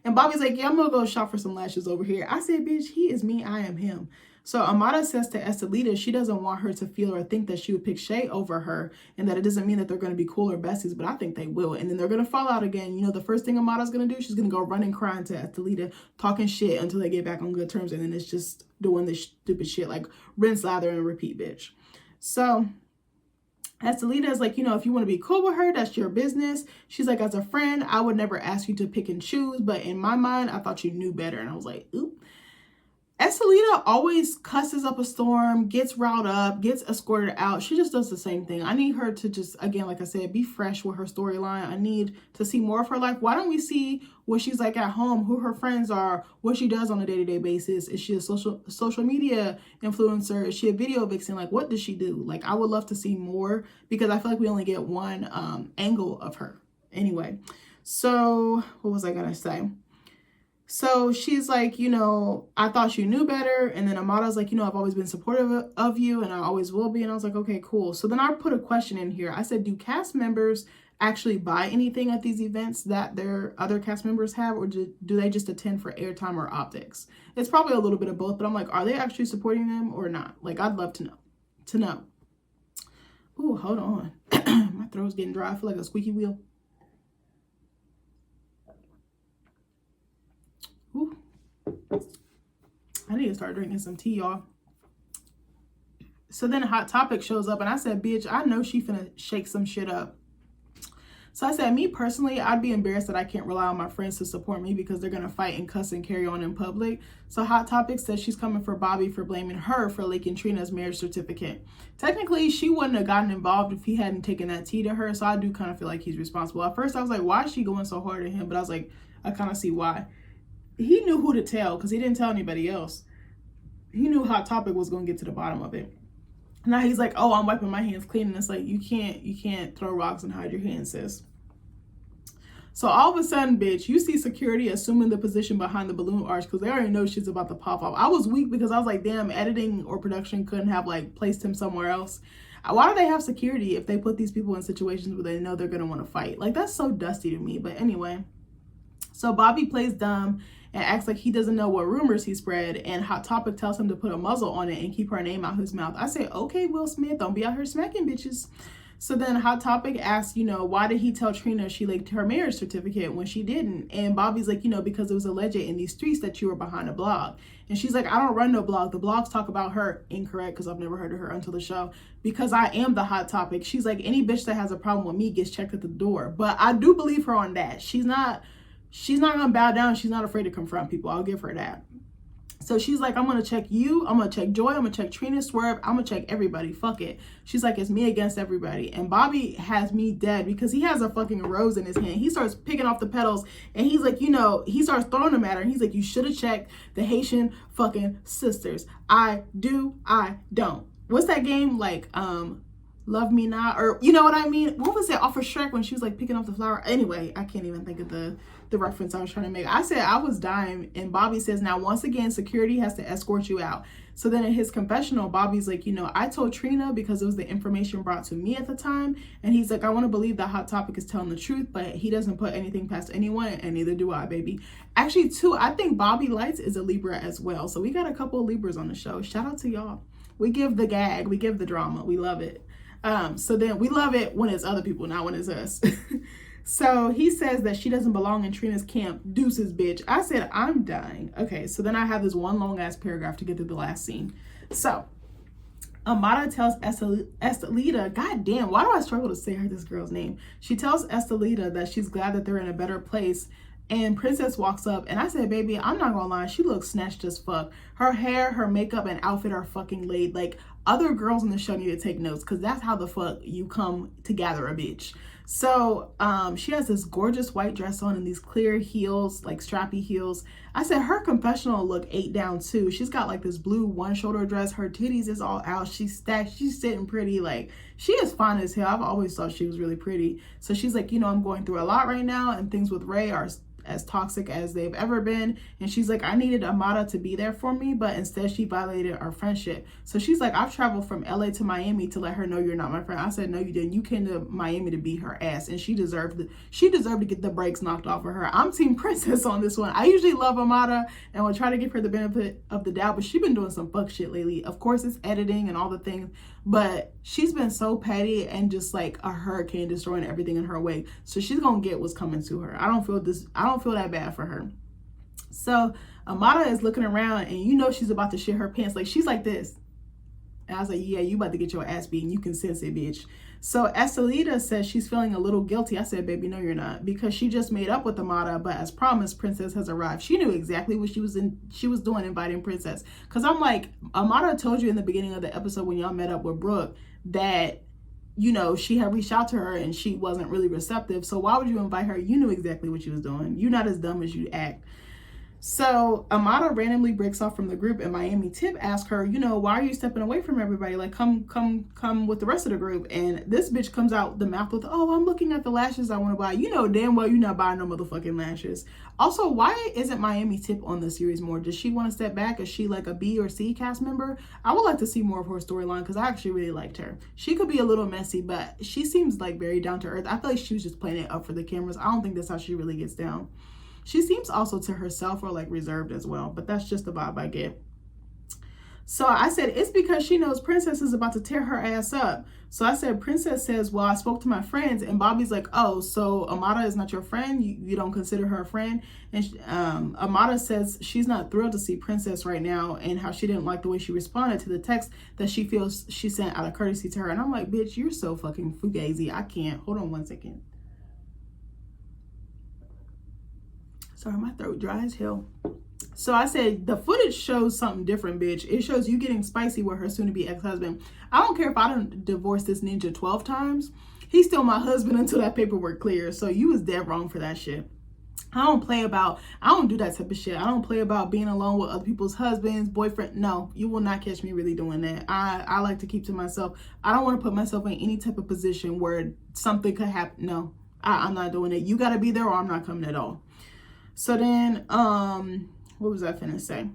and Bobby's like, yeah, I'm going to go shop for some lashes over here. I said, bitch, he is me. I am him. So Amada says to Estelita, she doesn't want her to feel or think that she would pick Shay over her, and that it doesn't mean that they're going to be cool or besties, but I think they will. And then they're going to fall out again. The first thing Amada's going to do, she's going to go running crying to Estelita, talking shit until they get back on good terms. And then it's just doing this stupid shit like rinse, lather, and repeat, bitch. So Estelita is like, if you want to be cool with her, that's your business. She's like, as a friend, I would never ask you to pick and choose, but in my mind, I thought you knew better. And I was like, oop. Estelita always cusses up a storm, gets riled up, gets escorted out. She just does the same thing. I need her to just, again, like I said, be fresh with her storyline. I need to see more of her life. Why don't we see what she's like at home, who her friends are, what she does on a day-to-day basis? Is she a social media influencer? Is she a video vixen? Like, what does she do? Like, I would love to see more because I feel like we only get one angle of her. Anyway, so what was I going to say? So she's like, I thought you knew better. And then Amada's like, I've always been supportive of you and I always will be. And I was like, okay, cool. So then I put a question in here. I said, do cast members actually buy anything at these events that their other cast members have? Or do they just attend for airtime or optics? It's probably a little bit of both, but I'm like, are they actually supporting them or not? Like, I'd love to know. Ooh, hold on. My throat's getting dry. I feel like a squeaky wheel. Ooh. I need to start drinking some tea, y'all. So then Hot Topic shows up and I said, bitch, I know she finna shake some shit up. So I said, me personally, I'd be embarrassed that I can't rely on my friends to support me because they're going to fight and cuss and carry on in public. So Hot Topic says she's coming for Bobby for blaming her for leaking Trina's marriage certificate. Technically, she wouldn't have gotten involved if he hadn't taken that tea to her. So I do kind of feel like he's responsible. At first, I was like, why is she going so hard at him? But I was like, I kind of see why. He knew who to tell because he didn't tell anybody else. He knew Hot Topic was going to get to the bottom of it. Now he's like, oh, I'm wiping my hands clean. And it's like, you can't throw rocks and hide your hands, sis. So all of a sudden, bitch, you see security assuming the position behind the balloon arch because they already know shit's about to pop off. I was weak because I was like, damn, editing or production couldn't have like placed him somewhere else. Why do they have security if they put these people in situations where they know they're going to want to fight? Like, that's so dusty to me. But anyway, so Bobby plays dumb and acts like he doesn't know what rumors he spread, and Hot Topic tells him to put a muzzle on it and keep her name out his mouth. I say, okay, Will Smith, don't be out here smacking bitches. So then Hot Topic asks, why did he tell Trina she leaked her marriage certificate when she didn't? And Bobby's like, because it was alleged in these streets that you were behind a blog. And she's like, I don't run no blog. The blogs talk about her. Incorrect, because I've never heard of her until the show. Because I am the Hot Topic. She's like, any bitch that has a problem with me gets checked at the door. But I do believe her on that. She's not gonna bow down. She's not afraid to confront people. I'll give her that. So she's like, I'm gonna check you, I'm gonna check Joy, I'm gonna check Trina, Swerve, I'm gonna check everybody. Fuck it. She's like, it's me against everybody. And Bobby has me dead because he has a fucking rose in his hand. He starts picking off the petals and he's like, he starts throwing them at her. And he's like, you should have checked the Haitian fucking sisters. I do, I don't. What's that game? Like, Love Me Not, or you know what I mean? What was it off of Shrek when she was like picking off the flower? Anyway, I can't even think of the reference I was trying to make. I said I was dying, and Bobby says, now once again, security has to escort you out. So then in his confessional, Bobby's like, I told Trina because it was the information brought to me at the time. And he's like, I want to believe that Hot Topic is telling the truth, but he doesn't put anything past anyone, and neither do I, baby. Actually, too, I think Bobby Lights is a Libra as well. So we got a couple of Libras on the show. Shout out to y'all. We give the gag, we give the drama, we love it. So then we love it when it's other people, not when it's us. So he says that she doesn't belong in Trina's camp. Deuces, bitch. I said, I'm dying. Okay, so then I have this one long ass paragraph to get through the last scene. So Amada tells Estelita, God damn, why do I struggle to say this girl's name? She tells Estelita that she's glad that they're in a better place. And Princess walks up and I said, baby, I'm not gonna lie, she looks snatched as fuck. Her hair, her makeup, and outfit are fucking laid. Like, other girls in the show need to take notes because that's how the fuck you come to gather a bitch. So she has this gorgeous white dress on and these clear heels, like strappy heels. I said her confessional look 8 down too. She's got like this blue one shoulder dress. Her titties is all out. She's stacked. She's sitting pretty. Like, she is fine as hell. I've always thought she was really pretty. So she's like, I'm going through a lot right now and things with Ray are as toxic as they've ever been. And she's like, I needed Amada to be there for me, but instead she violated our friendship. So she's like, I've traveled from LA to Miami to let her know you're not my friend. I said, no, you didn't. You came to Miami to beat her ass, and she deserved to get the brakes knocked off of her. I'm Team Princess on this one. I usually love Amada and will try to give her the benefit of the doubt, but she's been doing some fuck shit lately. Of course, it's editing and all the things, but she's been so petty and just like a hurricane destroying everything in her way. So she's gonna get what's coming to her. I don't feel that bad for her. So Amada is looking around and she's about to shit her pants. Like, she's like this. And I was like, yeah, you about to get your ass beaten. You can sense it, bitch. So Estelita says she's feeling a little guilty. I said, baby, no, you're not. Because she just made up with Amada, but as promised, Princess has arrived. She knew exactly what she was doing, inviting Princess. Because I'm like, Amada told you in the beginning of the episode when y'all met up with Brooke that, you know, she had reached out to her and she wasn't really receptive. So why would you invite her? You knew exactly what she was doing. You're not as dumb as you act. So Amada randomly breaks off from the group, and Miami Tip asks her, you know, why are you stepping away from everybody? Like, come with the rest of the group. And this bitch comes out the mouth with, oh, I'm looking at the lashes I want to buy. You know damn well you're not buying no motherfucking lashes. Also, why isn't Miami Tip on the series more? Does she want to step back? Is she like a B or C cast member? I would like to see more of her storyline because I actually really liked her. She could be a little messy, but she seems like very down to earth. I feel like she was just playing it up for the cameras. I don't think that's how she really gets down. She seems also to herself or like reserved as well, but that's just the vibe I get. So I said, it's because she knows Princess is about to tear her ass up. So I said, Princess says, well, I spoke to my friends, and Bobby's like, oh, so Amada is not your friend? You don't consider her a friend? And Amada says she's not thrilled to see Princess right now and how she didn't like the way she responded to the text that she feels she sent out of courtesy to her. And I'm like, bitch, you're so fucking fugazi. I can't. Hold on one second. Sorry, my throat dry as hell. So I said, the footage shows something different, bitch. It shows you getting spicy with her soon-to-be ex-husband. I don't care if I don't divorce this ninja 12 times. He's still my husband until that paperwork clears. So you was dead wrong for that shit. I don't do that type of shit. I don't play about being alone with other people's husbands, boyfriend. No, you will not catch me really doing that. I like to keep to myself. I don't want to put myself in any type of position where something could happen. No, I'm not doing it. You got to be there or I'm not coming at all. So then, what was I finna say?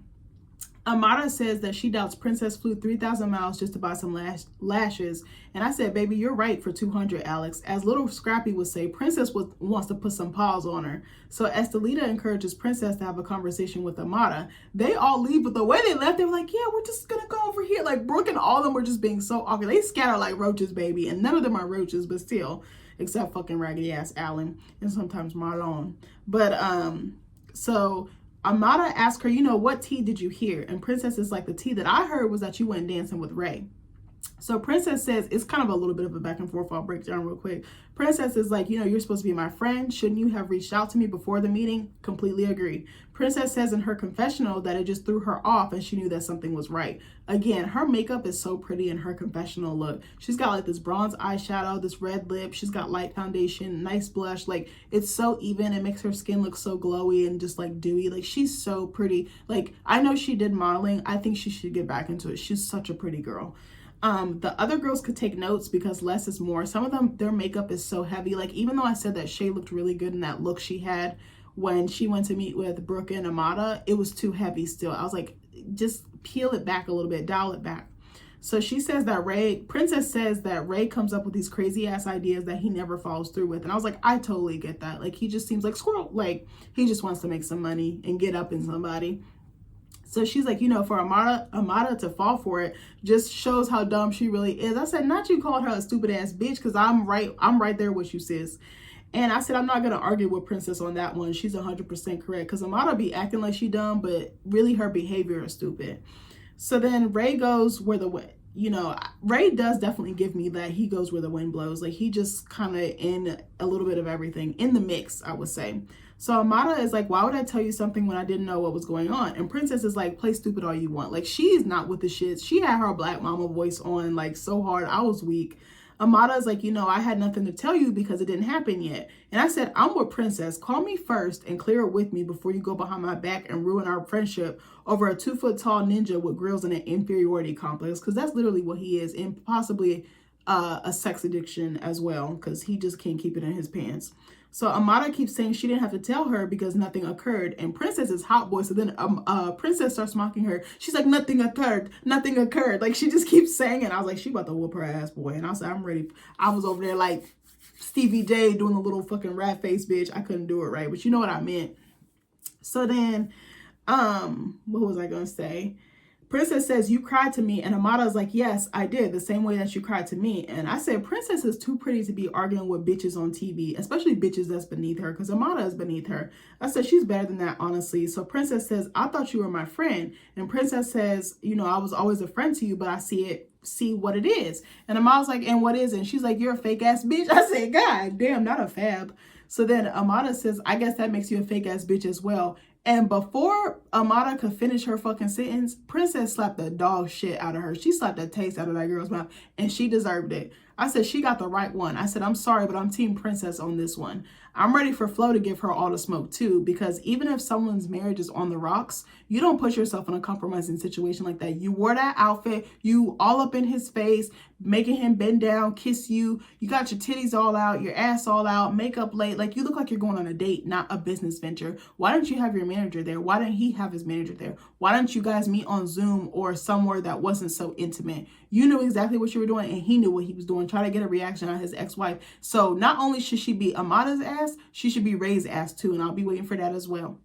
Amada says that she doubts Princess flew 3,000 miles just to buy some lashes. And I said, baby, you're right for 200, Alex. As little Scrappy would say, Princess wants to put some paws on her. So Estelita encourages Princess to have a conversation with Amada. They all leave, but the way they left, they were like, yeah, we're just gonna go over here. Like, Brooke and all of them were just being so awkward. They scatter like roaches, baby. And none of them are roaches, but still, except fucking raggedy ass Alan and sometimes Marlon. But, so Amada asked her, you know, what tea did you hear? And Princess is like, the tea that I heard was that you went dancing with Ray. So Princess says, it's kind of a little bit of a back and forth. I'll break down real quick. Princess is like, you know, you're supposed to be my friend. Shouldn't you have reached out to me before the meeting? Completely agree. Princess says in her confessional that it just threw her off and she knew that something was right. Again, her makeup is so pretty in her confessional look. She's got like this bronze eyeshadow, this red lip. She's got light foundation, nice blush. Like, it's so even. It makes her skin look so glowy and just like dewy. Like, she's so pretty. Like, I know she did modeling. I think she should get back into it. She's such a pretty girl. The other girls could take notes because less is more. Some of them, their makeup is so heavy. Like, even though I said that Shay looked really good in that look she had when she went to meet with Brooke and Amada, it was too heavy still. I was like, just peel it back a little bit, dial it back. So she says that Princess says that Ray comes up with these crazy ass ideas that he never follows through with. And I was like, I totally get that. Like, he just seems like squirrel. Like, he just wants to make some money and get up in somebody. So she's like, you know, for Amada to fall for it just shows how dumb she really is. I said, not you called her a stupid ass bitch, because I'm right there with you, sis. And I said, I'm not going to argue with Princess on that one. She's 100% correct, because Amada be acting like she dumb, but really her behavior is stupid. So then Ray goes where the wind, you know, Ray does definitely give me that he goes where the wind blows. Like, he just kind of in a little bit of everything in the mix, I would say. So Amada is like, why would I tell you something when I didn't know what was going on? And Princess is like, play stupid all you want. Like, she's not with the shit. She had her black mama voice on like so hard. I was weak. Amada is like, you know, I had nothing to tell you because it didn't happen yet. And I said, I'm with Princess. Call me first and clear it with me before you go behind my back and ruin our friendship over a 2-foot-tall ninja with grills and an inferiority complex. Because that's literally what he is, and possibly a sex addiction as well, because he just can't keep it in his pants. So Amada keeps saying she didn't have to tell her because nothing occurred. And Princess is hot boy. So then Princess starts mocking her. She's like, nothing occurred. Nothing occurred. Like, she just keeps saying it. I was like, she about to whoop her ass, boy. And I said, I'm ready. I was over there like Stevie J doing the little fucking rat face, bitch. I couldn't do it right. But you know what I meant. So then, what was I going to say? Princess says, you cried to me. And Amada's like, yes, I did. The same way that you cried to me. And I said, Princess is too pretty to be arguing with bitches on TV, especially bitches that's beneath her, because Amada is beneath her. I said, she's better than that, honestly. So Princess says, I thought you were my friend. And Princess says, you know, I was always a friend to you, but I see it see what it is. And Amada's like, and what is it? And she's like, you're a fake ass bitch. I said, God damn, not a fab. So then Amada says, I guess that makes you a fake ass bitch as well. And before Amada could finish her fucking sentence, Princess slapped the dog shit out of her. She slapped the taste out of that girl's mouth, and she deserved it. I said, she got the right one. I said, I'm sorry, but I'm Team Princess on this one. I'm ready for Flo to give her all the smoke too, because even if someone's marriage is on the rocks, you don't put yourself in a compromising situation like that. You wore that outfit, you all up in his face, making him bend down, kiss you. You got your titties all out, your ass all out, makeup late. Like, you look like you're going on a date, not a business venture. Why don't you have your manager there? Why didn't he have his manager there? Why don't you guys meet on Zoom or somewhere that wasn't so intimate? You knew exactly what you were doing, and he knew what he was doing, trying to get a reaction on his ex-wife. So not only should she be Amada's ass, she should be Ray's ass too, and I'll be waiting for that as well.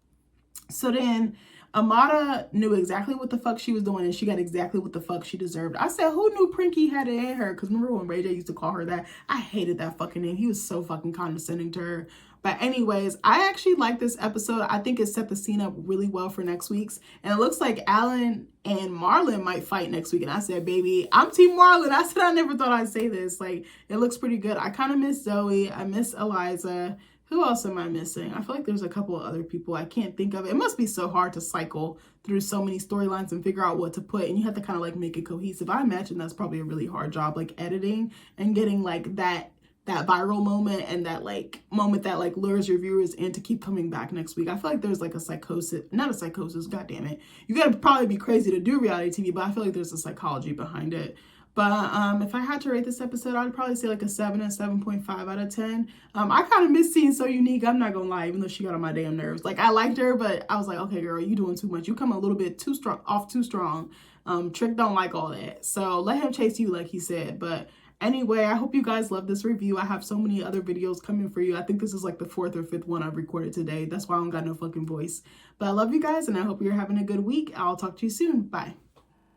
So then Amada knew exactly what the fuck she was doing, and she got exactly what the fuck she deserved. I said, who knew Prinky had it in her? Because remember when Ray J used to call her that? I hated that fucking name. He was so fucking condescending to her. But anyways, I actually like this episode. I think it set the scene up really well for next week's. And it looks like Alan and Marlon might fight next week. And I said, baby, I'm Team Marlon. I said, I never thought I'd say this. Like, it looks pretty good. I kind of miss Zoe. I miss Eliza. Who else am I missing? I feel like there's a couple of other people I can't think of. It must be so hard to cycle through so many storylines and figure out what to put. And you have to kind of like make it cohesive. I imagine that's probably a really hard job, like editing and getting like that viral moment and that like moment that like lures your viewers in to keep coming back next week. I feel like there's like a psychosis, not a psychosis, god damn it. You gotta probably be crazy to do reality TV, but I feel like there's a psychology behind it. But if I had to rate this episode, I'd probably say like a 7 and 7.5 out of 10. I kind of miss seeing So Unique. I'm not gonna lie, even though she got on my damn nerves. Like, I liked her, but I was like, okay, girl, you doing too much. You come a little bit too strong. Trick don't like all that. So let him chase you, like he said. But anyway, I hope you guys love this review. I have so many other videos coming for you. I think this is like the 4th or 5th one I've recorded today. That's why I don't got no fucking voice. But I love you guys, and I hope you're having a good week. I'll talk to you soon. Bye.